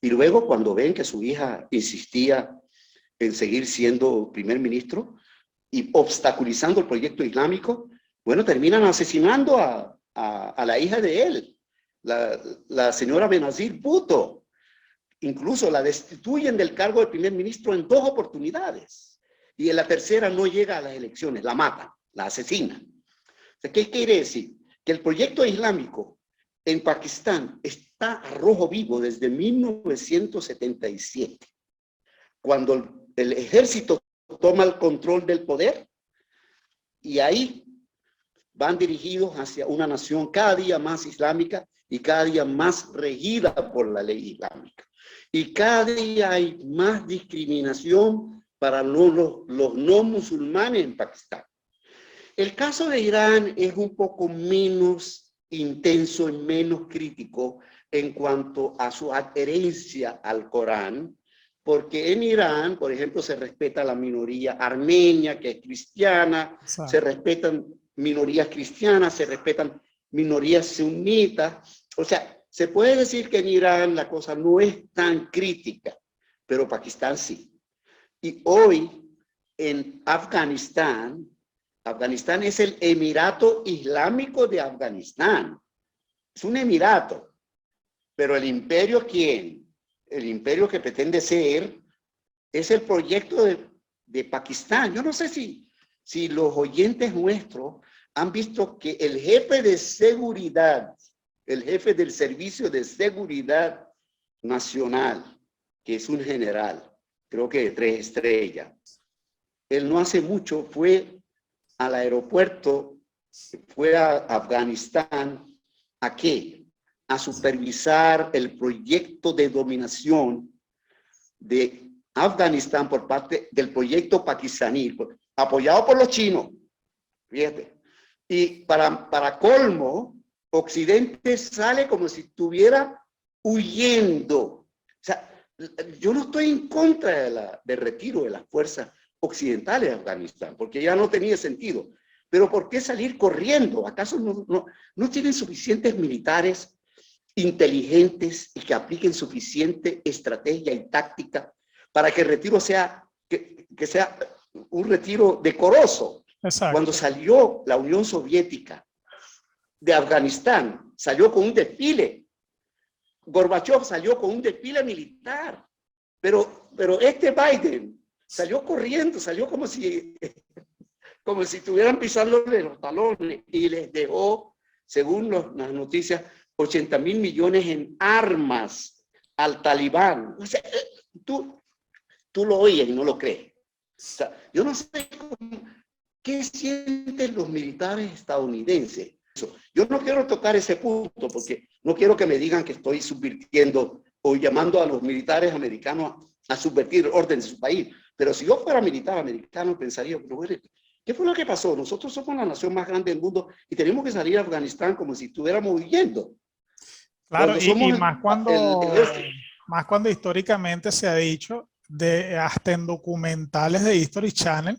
C: y luego cuando ven que su hija insistía en seguir siendo primer ministro y obstaculizando el proyecto islámico, bueno, terminan asesinando a la hija de él, la señora Benazir Bhutto. Incluso la destituyen del cargo de primer ministro en 2 oportunidades. Y en la tercera no llega a las elecciones, la matan, la asesinan. ¿Qué quiere decir? Que el proyecto islámico en Pakistán está a rojo vivo desde 1977, cuando el ejército toma el control del poder, y ahí van dirigidos hacia una nación cada día más islámica y cada día más regida por la ley islámica. Y cada día hay más discriminación para los no musulmanes en Pakistán. El caso de Irán es un poco menos intenso y menos crítico en cuanto a su adherencia al Corán, porque en Irán, por ejemplo, se respeta la minoría armenia, que es cristiana,
A: Exacto.
C: se respetan minorías cristianas, se respetan minorías sunitas. O sea, se puede decir que en Irán la cosa no es tan crítica, pero Pakistán sí. Y hoy en Afganistán, Afganistán es el Emirato Islámico de Afganistán. Es un emirato. Pero el imperio, ¿quién? El imperio que pretende ser es el proyecto de Pakistán. Yo no sé si los oyentes nuestros han visto que el jefe de seguridad, el jefe del Servicio de Seguridad Nacional, que es un general, creo que de 3 estrellas, él no hace mucho fue al aeropuerto, fue a Afganistán. ¿A qué? A supervisar el proyecto de dominación de Afganistán por parte del proyecto pakistaní, apoyado por los chinos. Fíjate. Y para colmo, Occidente sale como si estuviera huyendo. O sea, yo no estoy en contra del retiro de las fuerzas occidentales de Afganistán, porque ya no tenía sentido. Pero ¿por qué salir corriendo? ¿Acaso no tienen suficientes militares inteligentes y que apliquen suficiente estrategia y táctica para que el retiro sea, que sea un retiro decoroso?
A: Exacto.
C: Cuando salió la Unión Soviética de Afganistán, salió con un desfile Gorbachev salió con un desfile militar, pero este Biden salió corriendo, salió como si estuvieran pisándole los talones y les dejó, según las noticias, 80,000 millones en armas al talibán. O sea, tú lo oyes y no lo crees. O sea, yo no sé qué sienten los militares estadounidenses. Yo no quiero tocar ese punto porque no quiero que me digan que estoy subvirtiendo o llamando a los militares americanos a subvertir el orden de su país. Pero si yo fuera militar americano, pensaría, pero ¿qué fue lo que pasó? Nosotros somos la nación más grande del mundo y tenemos que salir a Afganistán como si estuviéramos huyendo.
A: Claro, y más cuando históricamente se ha dicho, hasta en documentales de History Channel,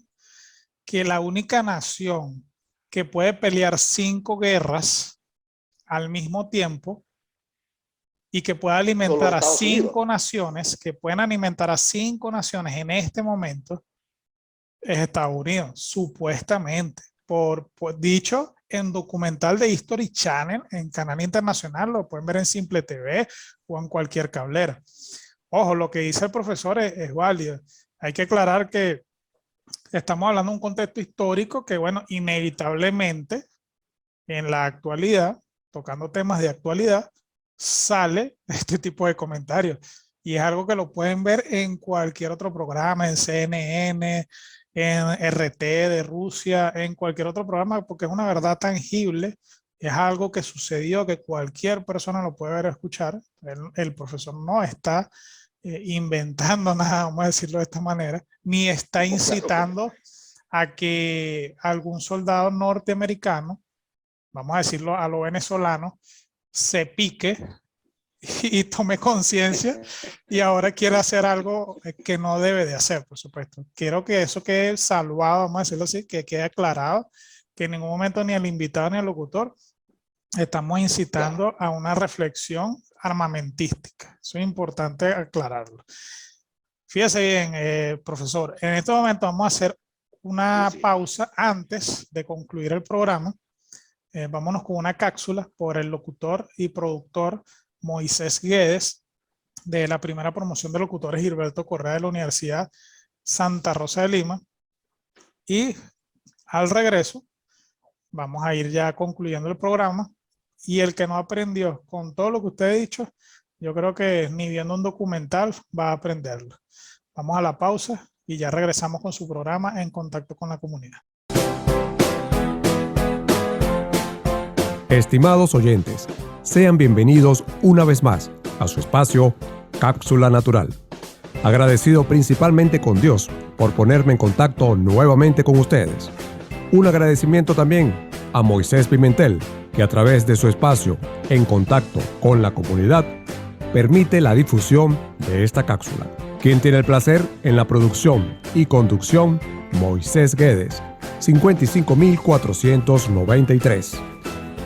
A: que la única nación que puede pelear 5 guerras al mismo tiempo y que pueda alimentar a 5 naciones, que pueden alimentar a 5 naciones en este momento, es Estados Unidos, supuestamente, por dicho en documental de History Channel, en canal internacional, lo pueden ver en Simple TV o en cualquier cablera. Ojo, lo que dice el profesor es válido. Hay que aclarar que estamos hablando de un contexto histórico que, bueno, inevitablemente en la actualidad, tocando temas de actualidad, sale este tipo de comentarios. Y es algo que lo pueden ver en cualquier otro programa, en CNN, en RT de Rusia, en cualquier otro programa, porque es una verdad tangible, es algo que sucedió, que cualquier persona lo puede ver o escuchar. El profesor no está inventando nada, vamos a decirlo de esta manera, ni está incitando a que algún soldado norteamericano, vamos a decirlo a lo venezolano, se pique y tome conciencia y ahora quiere hacer algo que no debe de hacer, por supuesto. Quiero que eso quede salvado, vamos a decirlo así, que quede aclarado, que en ningún momento ni el invitado ni el locutor estamos incitando a una reflexión armamentística. Eso es importante aclararlo. Fíjese bien, profesor, en este momento vamos a hacer una pausa antes de concluir el programa. Vámonos con una cápsula por el locutor y productor Moisés Guedes, de la primera promoción de locutores Gilberto Correa de la Universidad Santa Rosa de Lima. Y al regreso vamos a ir ya concluyendo el programa. Y el que no aprendió con todo lo que usted ha dicho, yo creo que ni viendo un documental va a aprenderlo. Vamos a la pausa y ya regresamos con su programa En Contacto con la Comunidad.
E: Estimados oyentes, sean bienvenidos una vez más a su espacio Cápsula Natural. Agradecido principalmente con Dios por ponerme en contacto nuevamente con ustedes. Un agradecimiento también a Moisés Pimentel, que a través de su espacio En Contacto con la Comunidad permite la difusión de esta cápsula. Quien tiene el placer en la producción y conducción, Moisés Guedes, 55.493.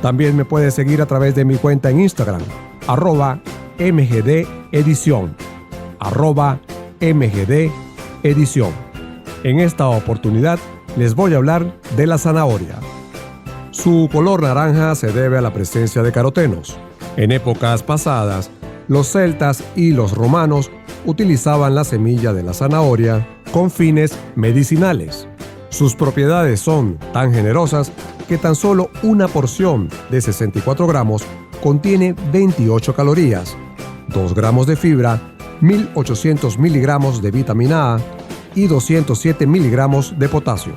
E: También me puede seguir a través de mi cuenta en Instagram, @mgdedición, @mgdedición. En esta oportunidad les voy a hablar de la zanahoria. Su color naranja se debe a la presencia de carotenos. En épocas pasadas, los celtas y los romanos utilizaban la semilla de la zanahoria con fines medicinales. Sus propiedades son tan generosas que tan solo una porción de 64 gramos contiene 28 calorías, 2 gramos de fibra, 1.800 miligramos de vitamina A y 207 miligramos de potasio.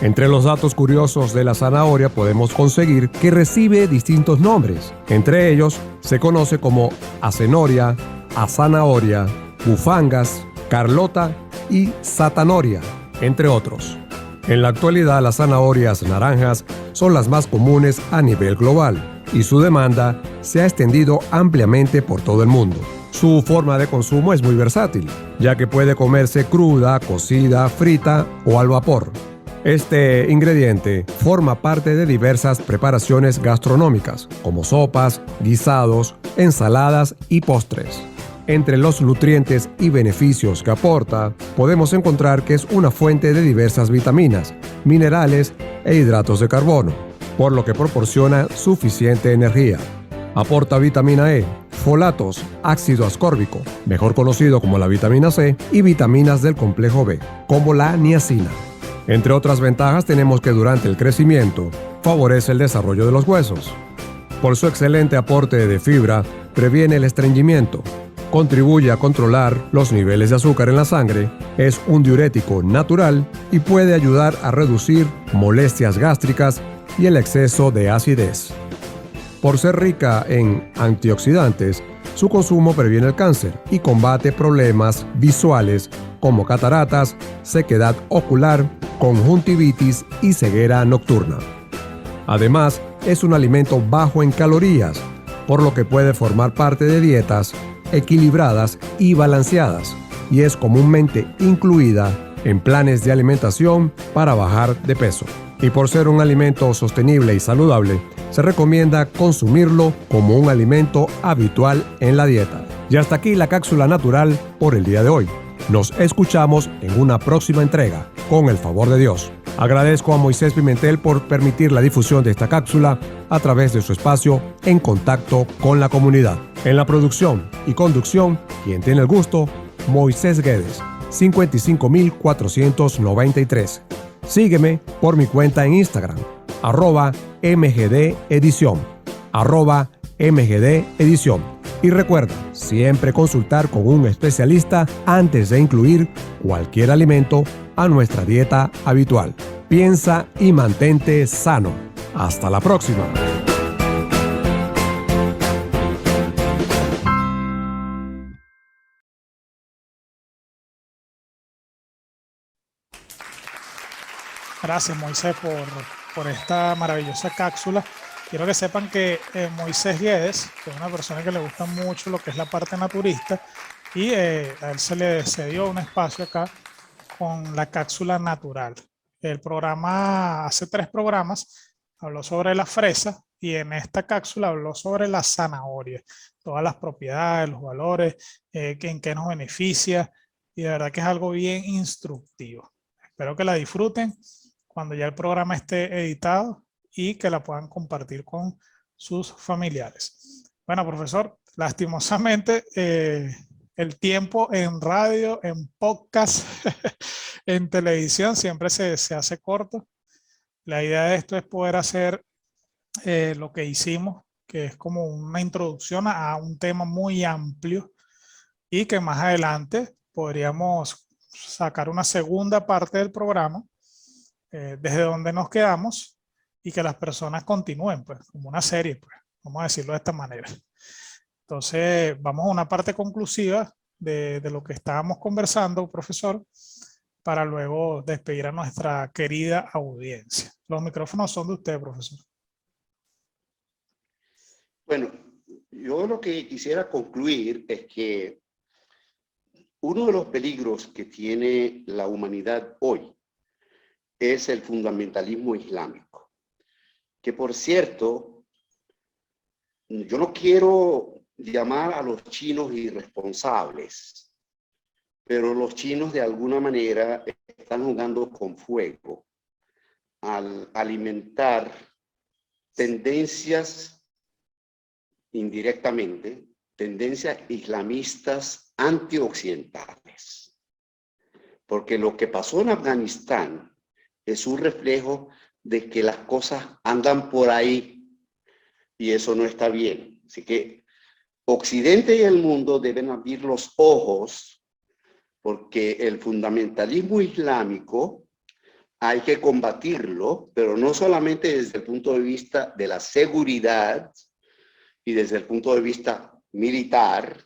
E: Entre los datos curiosos de la zanahoria podemos conseguir que recibe distintos nombres. Entre ellos se conoce como acenoria, azanahoria, bufangas, carlota y satanoria, entre otros. En la actualidad, las zanahorias naranjas son las más comunes a nivel global y su demanda se ha extendido ampliamente por todo el mundo. Su forma de consumo es muy versátil, ya que puede comerse cruda, cocida, frita o al vapor. Este ingrediente forma parte de diversas preparaciones gastronómicas, como sopas, guisados, ensaladas y postres. Entre los nutrientes y beneficios que aporta, podemos encontrar que es una fuente de diversas vitaminas, minerales e hidratos de carbono, por lo que proporciona suficiente energía. Aporta vitamina E, folatos, ácido ascórbico, mejor conocido como la vitamina C, y vitaminas del complejo B, como la niacina. Entre otras ventajas tenemos que durante el crecimiento favorece el desarrollo de los huesos. Por su excelente aporte de fibra, previene el estreñimiento, contribuye a controlar los niveles de azúcar en la sangre, es un diurético natural y puede ayudar a reducir molestias gástricas y el exceso de acidez. Por ser rica en antioxidantes, su consumo previene el cáncer y combate problemas visuales como cataratas, sequedad ocular, conjuntivitis y ceguera nocturna. Además, es un alimento bajo en calorías, por lo que puede formar parte de dietas equilibradas y balanceadas, y es comúnmente incluida en planes de alimentación para bajar de peso. Y por ser un alimento sostenible y saludable, se recomienda consumirlo como un alimento habitual en la dieta. Y hasta aquí la cápsula natural por el día de hoy. Nos escuchamos en una próxima entrega, con el favor de Dios. Agradezco a Moisés Pimentel por permitir la difusión de esta cápsula a través de su espacio En Contacto con la Comunidad. En la producción y conducción, quien tiene el gusto, Moisés Guedes, 55493. Sígueme por mi cuenta en Instagram, @mgdedición, @mgdedición. Y recuerda, siempre consultar con un especialista antes de incluir cualquier alimento a nuestra dieta habitual. Piensa y mantente sano. Hasta la próxima.
A: Gracias, Moisés, por esta maravillosa cápsula. Quiero que sepan que Moisés Guedes, que es una persona que le gusta mucho lo que es la parte naturista, y a él se le cedió un espacio acá con la cápsula natural. El programa, hace 3 programas, habló sobre la fresa y en esta cápsula habló sobre la zanahoria, todas las propiedades, los valores, en qué nos beneficia, y de verdad que es algo bien instructivo. Espero que la disfruten cuando ya el programa esté editado y que la puedan compartir con sus familiares. Bueno, profesor, lastimosamente el tiempo en radio, en podcast, en televisión siempre se hace corto. La idea de esto es poder hacer lo que hicimos, que es como una introducción a un tema muy amplio y que más adelante podríamos sacar una segunda parte del programa desde donde nos quedamos y que las personas continúen, pues, como una serie, pues, vamos a decirlo de esta manera. Entonces, vamos a una parte conclusiva de lo que estábamos conversando, profesor, para luego despedir a nuestra querida audiencia. Los micrófonos son de usted, profesor.
C: Bueno, yo lo que quisiera concluir es que uno de los peligros que tiene la humanidad hoy es el fundamentalismo islámico, que por cierto, yo no quiero llamar a los chinos irresponsables, pero los chinos de alguna manera están jugando con fuego al alimentar tendencias indirectamente, tendencias islamistas antioccidentales. Porque lo que pasó en Afganistán es un reflejo de que las cosas andan por ahí y eso no está bien. Así que Occidente y el mundo deben abrir los ojos porque el fundamentalismo islámico hay que combatirlo, pero no solamente desde el punto de vista de la seguridad y desde el punto de vista militar,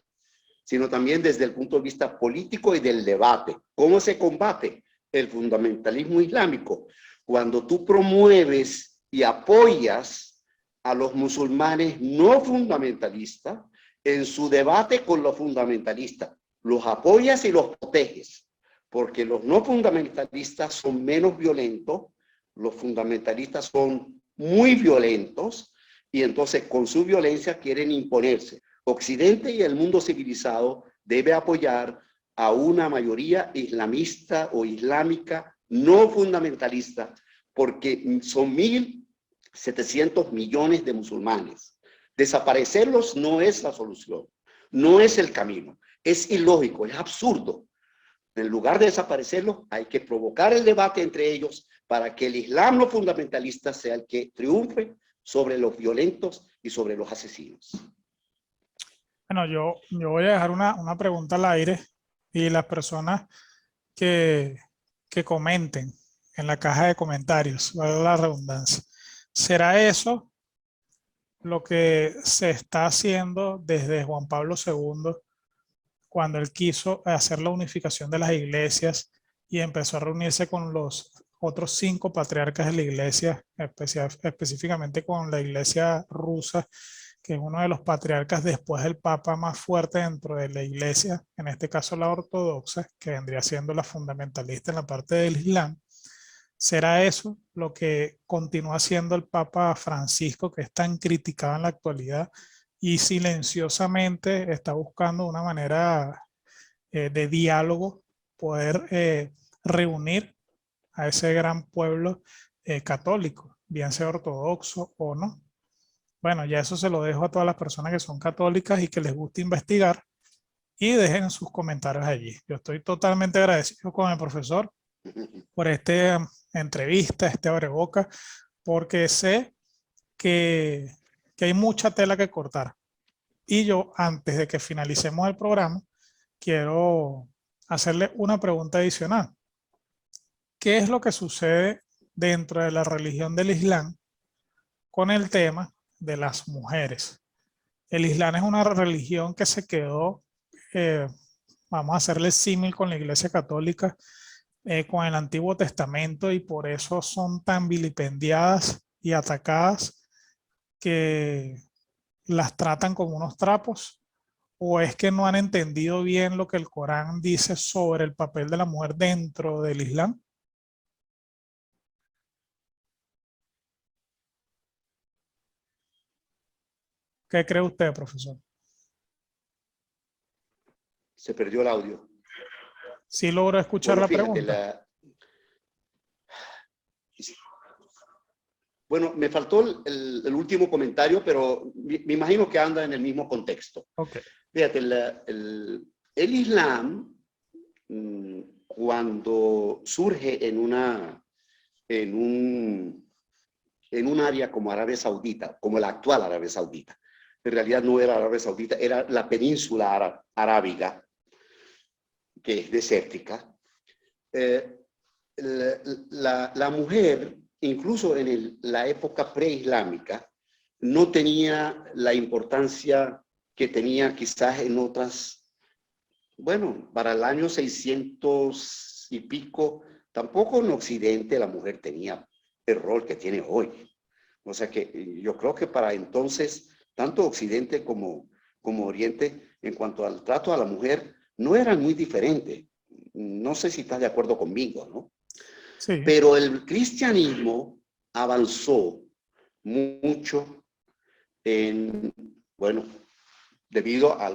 C: sino también desde el punto de vista político y del debate. ¿Cómo se combate el fundamentalismo islámico? Cuando tú promueves y apoyas a los musulmanes no fundamentalistas en su debate con los fundamentalistas. Los apoyas y los proteges, porque los no fundamentalistas son menos violentos, los fundamentalistas son muy violentos y entonces con su violencia quieren imponerse. Occidente y el mundo civilizado debe apoyar a una mayoría islamista o islámica no fundamentalista, porque son 1.700 millones de musulmanes. Desaparecerlos no es la solución, no es el camino, es ilógico, es absurdo. En lugar de desaparecerlos, hay que provocar el debate entre ellos para que el Islam no fundamentalista sea el que triunfe sobre los violentos y sobre los asesinos.
A: Bueno, yo voy a dejar una pregunta al aire y las personas que comenten en la caja de comentarios, valga la redundancia. ¿Será eso lo que se está haciendo desde Juan Pablo II cuando él quiso hacer la unificación de las iglesias y empezó a reunirse con los otros 5 patriarcas de la iglesia, específicamente con la iglesia rusa, que es uno de los patriarcas después del papa más fuerte dentro de la iglesia, en este caso la ortodoxa, que vendría siendo la fundamentalista en la parte del Islam? ¿Será eso lo que continúa haciendo el Papa Francisco, que es tan criticado en la actualidad y silenciosamente está buscando una manera de diálogo, poder reunir a ese gran pueblo católico, bien sea ortodoxo o no? Bueno, ya eso se lo dejo a todas las personas que son católicas y que les gusta investigar, y dejen sus comentarios allí. Yo estoy totalmente agradecido con el profesor por esta entrevista, este abrebocas, porque sé que hay mucha tela que cortar. Y yo, antes de que finalicemos el programa, quiero hacerle una pregunta adicional. ¿Qué es lo que sucede dentro de la religión del Islam con el tema de las mujeres? El Islam es una religión que se quedó, vamos a hacerle símil con la Iglesia Católica, con el Antiguo Testamento, y por eso son tan vilipendiadas y atacadas que las tratan como unos trapos. ¿O es que no han entendido bien lo que el Corán dice sobre el papel de la mujer dentro del Islam? ¿Qué cree usted, profesor?
C: Se perdió el audio.
A: ¿Sí logró escuchar
C: Bueno,
A: la
C: fíjate,
A: pregunta?
C: Bueno, me faltó el último comentario, pero me imagino que anda en el mismo contexto.
A: Okay.
C: Fíjate, el Islam, cuando surge en un área como Arabia Saudita, como la actual Arabia Saudita, en realidad no era Arabia Saudita, era la península arábiga, que es desértica. La mujer, incluso en la época preislámica, no tenía la importancia que tenía quizás en otras. Bueno, para el año 600 y pico, tampoco en Occidente la mujer tenía el rol que tiene hoy. O sea que yo creo que para entonces, tanto Occidente como Oriente, en cuanto al trato a la mujer, no eran muy diferentes. No sé si estás de acuerdo conmigo, ¿no?
A: Sí.
C: Pero el cristianismo avanzó mucho bueno, debido a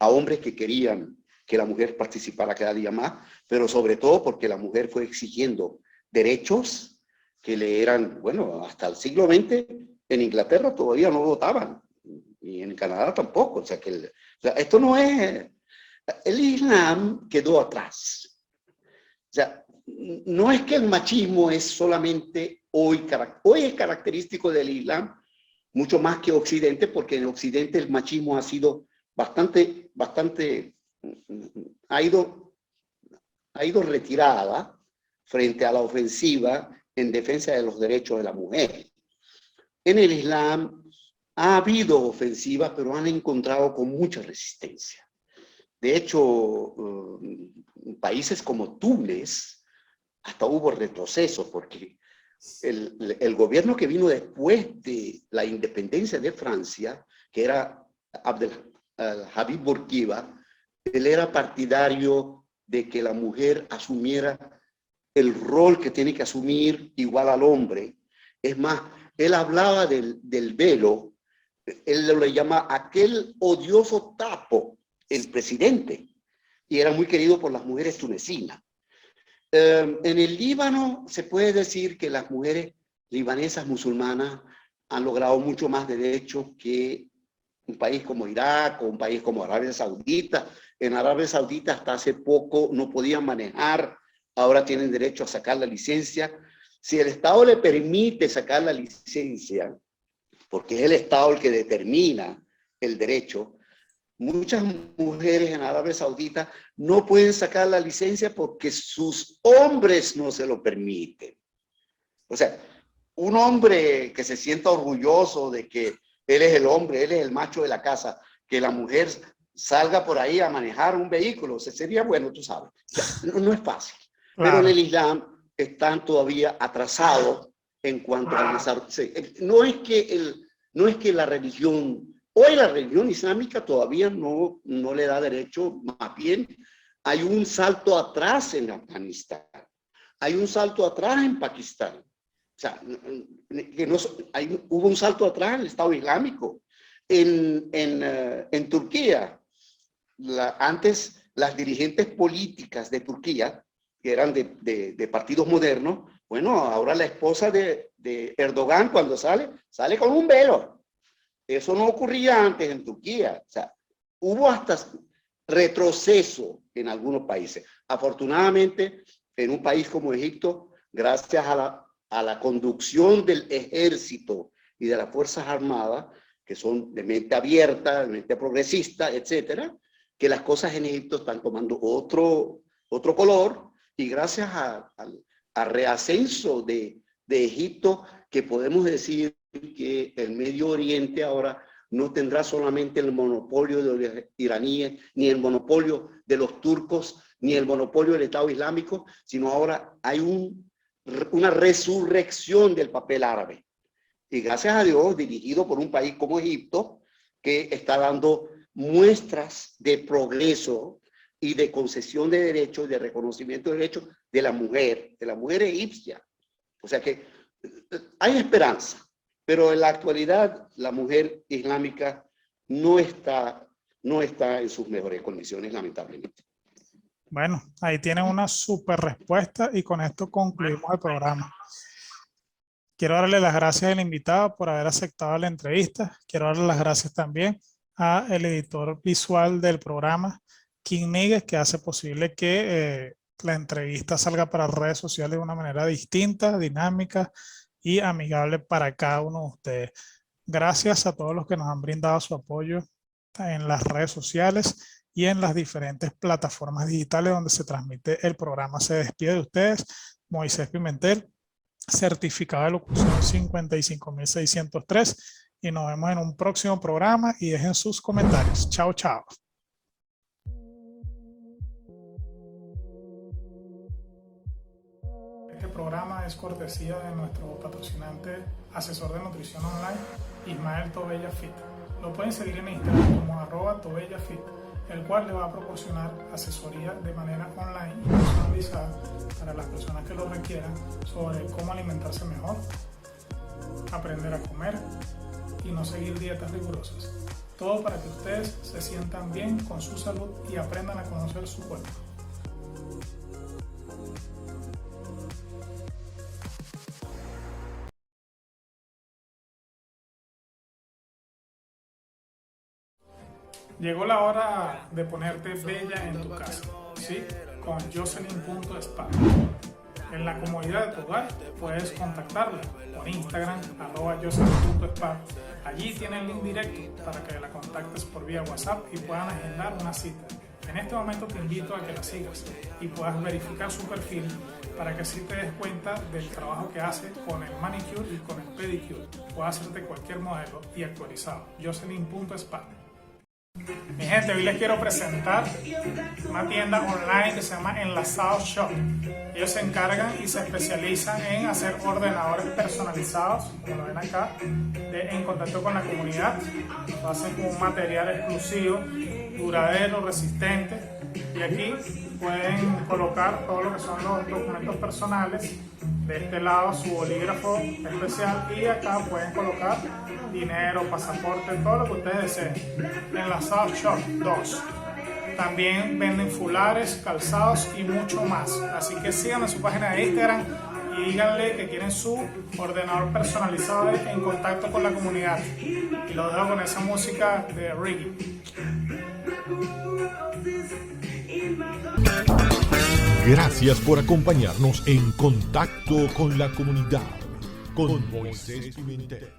C: hombres que querían que la mujer participara cada día más, pero sobre todo porque la mujer fue exigiendo derechos que le eran, bueno, hasta el siglo XX en Inglaterra todavía no votaban, y en Canadá tampoco. O sea, esto no es. El Islam quedó atrás. O sea, no es que el machismo es solamente hoy es característico del Islam, mucho más que Occidente, porque en Occidente el machismo ha sido bastante, ha ido retirada frente a la ofensiva en defensa de los derechos de la mujer. En el Islam ha habido ofensivas, pero han encontrado con mucha resistencia. De hecho, países como Túnez, hasta hubo retrocesos, porque el gobierno que vino después de la independencia de Francia, que era Habib Bourguiba, él era partidario de que la mujer asumiera el rol que tiene que asumir igual al hombre. Es más, él hablaba del velo, él le llama aquel odioso tapo, el presidente, y era muy querido por las mujeres tunecinas. En el Líbano se puede decir que las mujeres libanesas musulmanas han logrado mucho más derechos que un país como Irak o un país como Arabia Saudita. En Arabia Saudita hasta hace poco no podían manejar, ahora tienen derecho a sacar la licencia. Si el Estado le permite sacar la licencia, porque es el Estado el que determina el derecho, muchas mujeres en Arabia Saudita no pueden sacar la licencia porque sus hombres no se lo permiten. O sea, un hombre que se sienta orgulloso de que él es el hombre, él es el macho de la casa, que la mujer salga por ahí a manejar un vehículo, o sea, sería bueno, tú sabes. O sea, no es fácil. Claro. Pero en el Islam están todavía atrasados en cuanto al desarrollo. No es que la religión, hoy la religión islámica todavía no le da derecho, más bien hay un salto atrás en Afganistán, hay un salto atrás en Pakistán. O sea, hubo un salto atrás en el Estado Islámico. En Turquía, antes las dirigentes políticas de Turquía, que eran de partidos modernos, bueno, ahora la esposa de Erdogan cuando sale con un velo. Eso no ocurría antes en Turquía. O sea, hubo hasta retroceso en algunos países. Afortunadamente, en un país como Egipto, gracias a la conducción del ejército y de las Fuerzas Armadas, que son de mente abierta, de mente progresista, etcétera, que las cosas en Egipto están tomando otro color, y gracias al reascenso de Egipto, que podemos decir que el Medio Oriente ahora no tendrá solamente el monopolio de los iraníes, ni el monopolio de los turcos, ni el monopolio del Estado Islámico, sino ahora hay una resurrección del papel árabe. Y gracias a Dios, dirigido por un país como Egipto, que está dando muestras de progreso y de concesión de derechos, de reconocimiento de derechos de la mujer egipcia. O sea que hay esperanza, pero en la actualidad la mujer islámica no está en sus mejores condiciones, lamentablemente.
A: Bueno, ahí tienen una súper respuesta y con esto concluimos el programa. Quiero darle las gracias al invitado por haber aceptado la entrevista. Quiero darle las gracias también al editor visual del programa, King Níguez, que hace posible que la entrevista salga para redes sociales de una manera distinta, dinámica y amigable para cada uno de ustedes. Gracias a todos los que nos han brindado su apoyo en las redes sociales y en las diferentes plataformas digitales donde se transmite el programa. Se despide de ustedes Moisés Pimentel, certificado de locución 55603, y nos vemos en un próximo programa y dejen sus comentarios. Chao, chao. Este programa es cortesía de nuestro patrocinante, asesor de nutrición online, Ismael Tobella Fit. Lo pueden seguir en Instagram como @TobellaFit, el cual le va a proporcionar asesoría de manera online y personalizada para las personas que lo requieran sobre cómo alimentarse mejor, aprender a comer y no seguir dietas rigurosas. Todo para que ustedes se sientan bien con su salud y aprendan a conocer su cuerpo. Llegó la hora de ponerte bella en tu casa, ¿sí? Con Jocelyn.spa. En la comodidad de tu hogar puedes contactarla por Instagram, @Jocelyn.spa. Allí tiene el link directo para que la contactes por vía WhatsApp y puedan agendar una cita. En este momento te invito a que la sigas y puedas verificar su perfil para que así te des cuenta del trabajo que hace con el manicure y con el pedicure. Puedes hacerte cualquier modelo y actualizado. Jocelyn.spa. Mi gente, hoy les quiero presentar una tienda online que se llama Enlazados Shop. Ellos se encargan y se especializan en hacer ordenadores personalizados, como lo ven acá, en contacto con la comunidad. Lo hacen con un material exclusivo, duradero, resistente, y aquí pueden colocar todo lo que son los documentos personales. De este lado su bolígrafo especial, y acá pueden colocar dinero, pasaporte, todo lo que ustedes deseen. Enlazados Shop 2. También venden fulares, calzados y mucho más. Así que síganme en su página de Instagram y díganle que quieren su ordenador personalizado en contacto con la comunidad. Y los dejo con esa música de reggae.
B: Gracias por acompañarnos en Contacto con la Comunidad con Moisés Pimentel.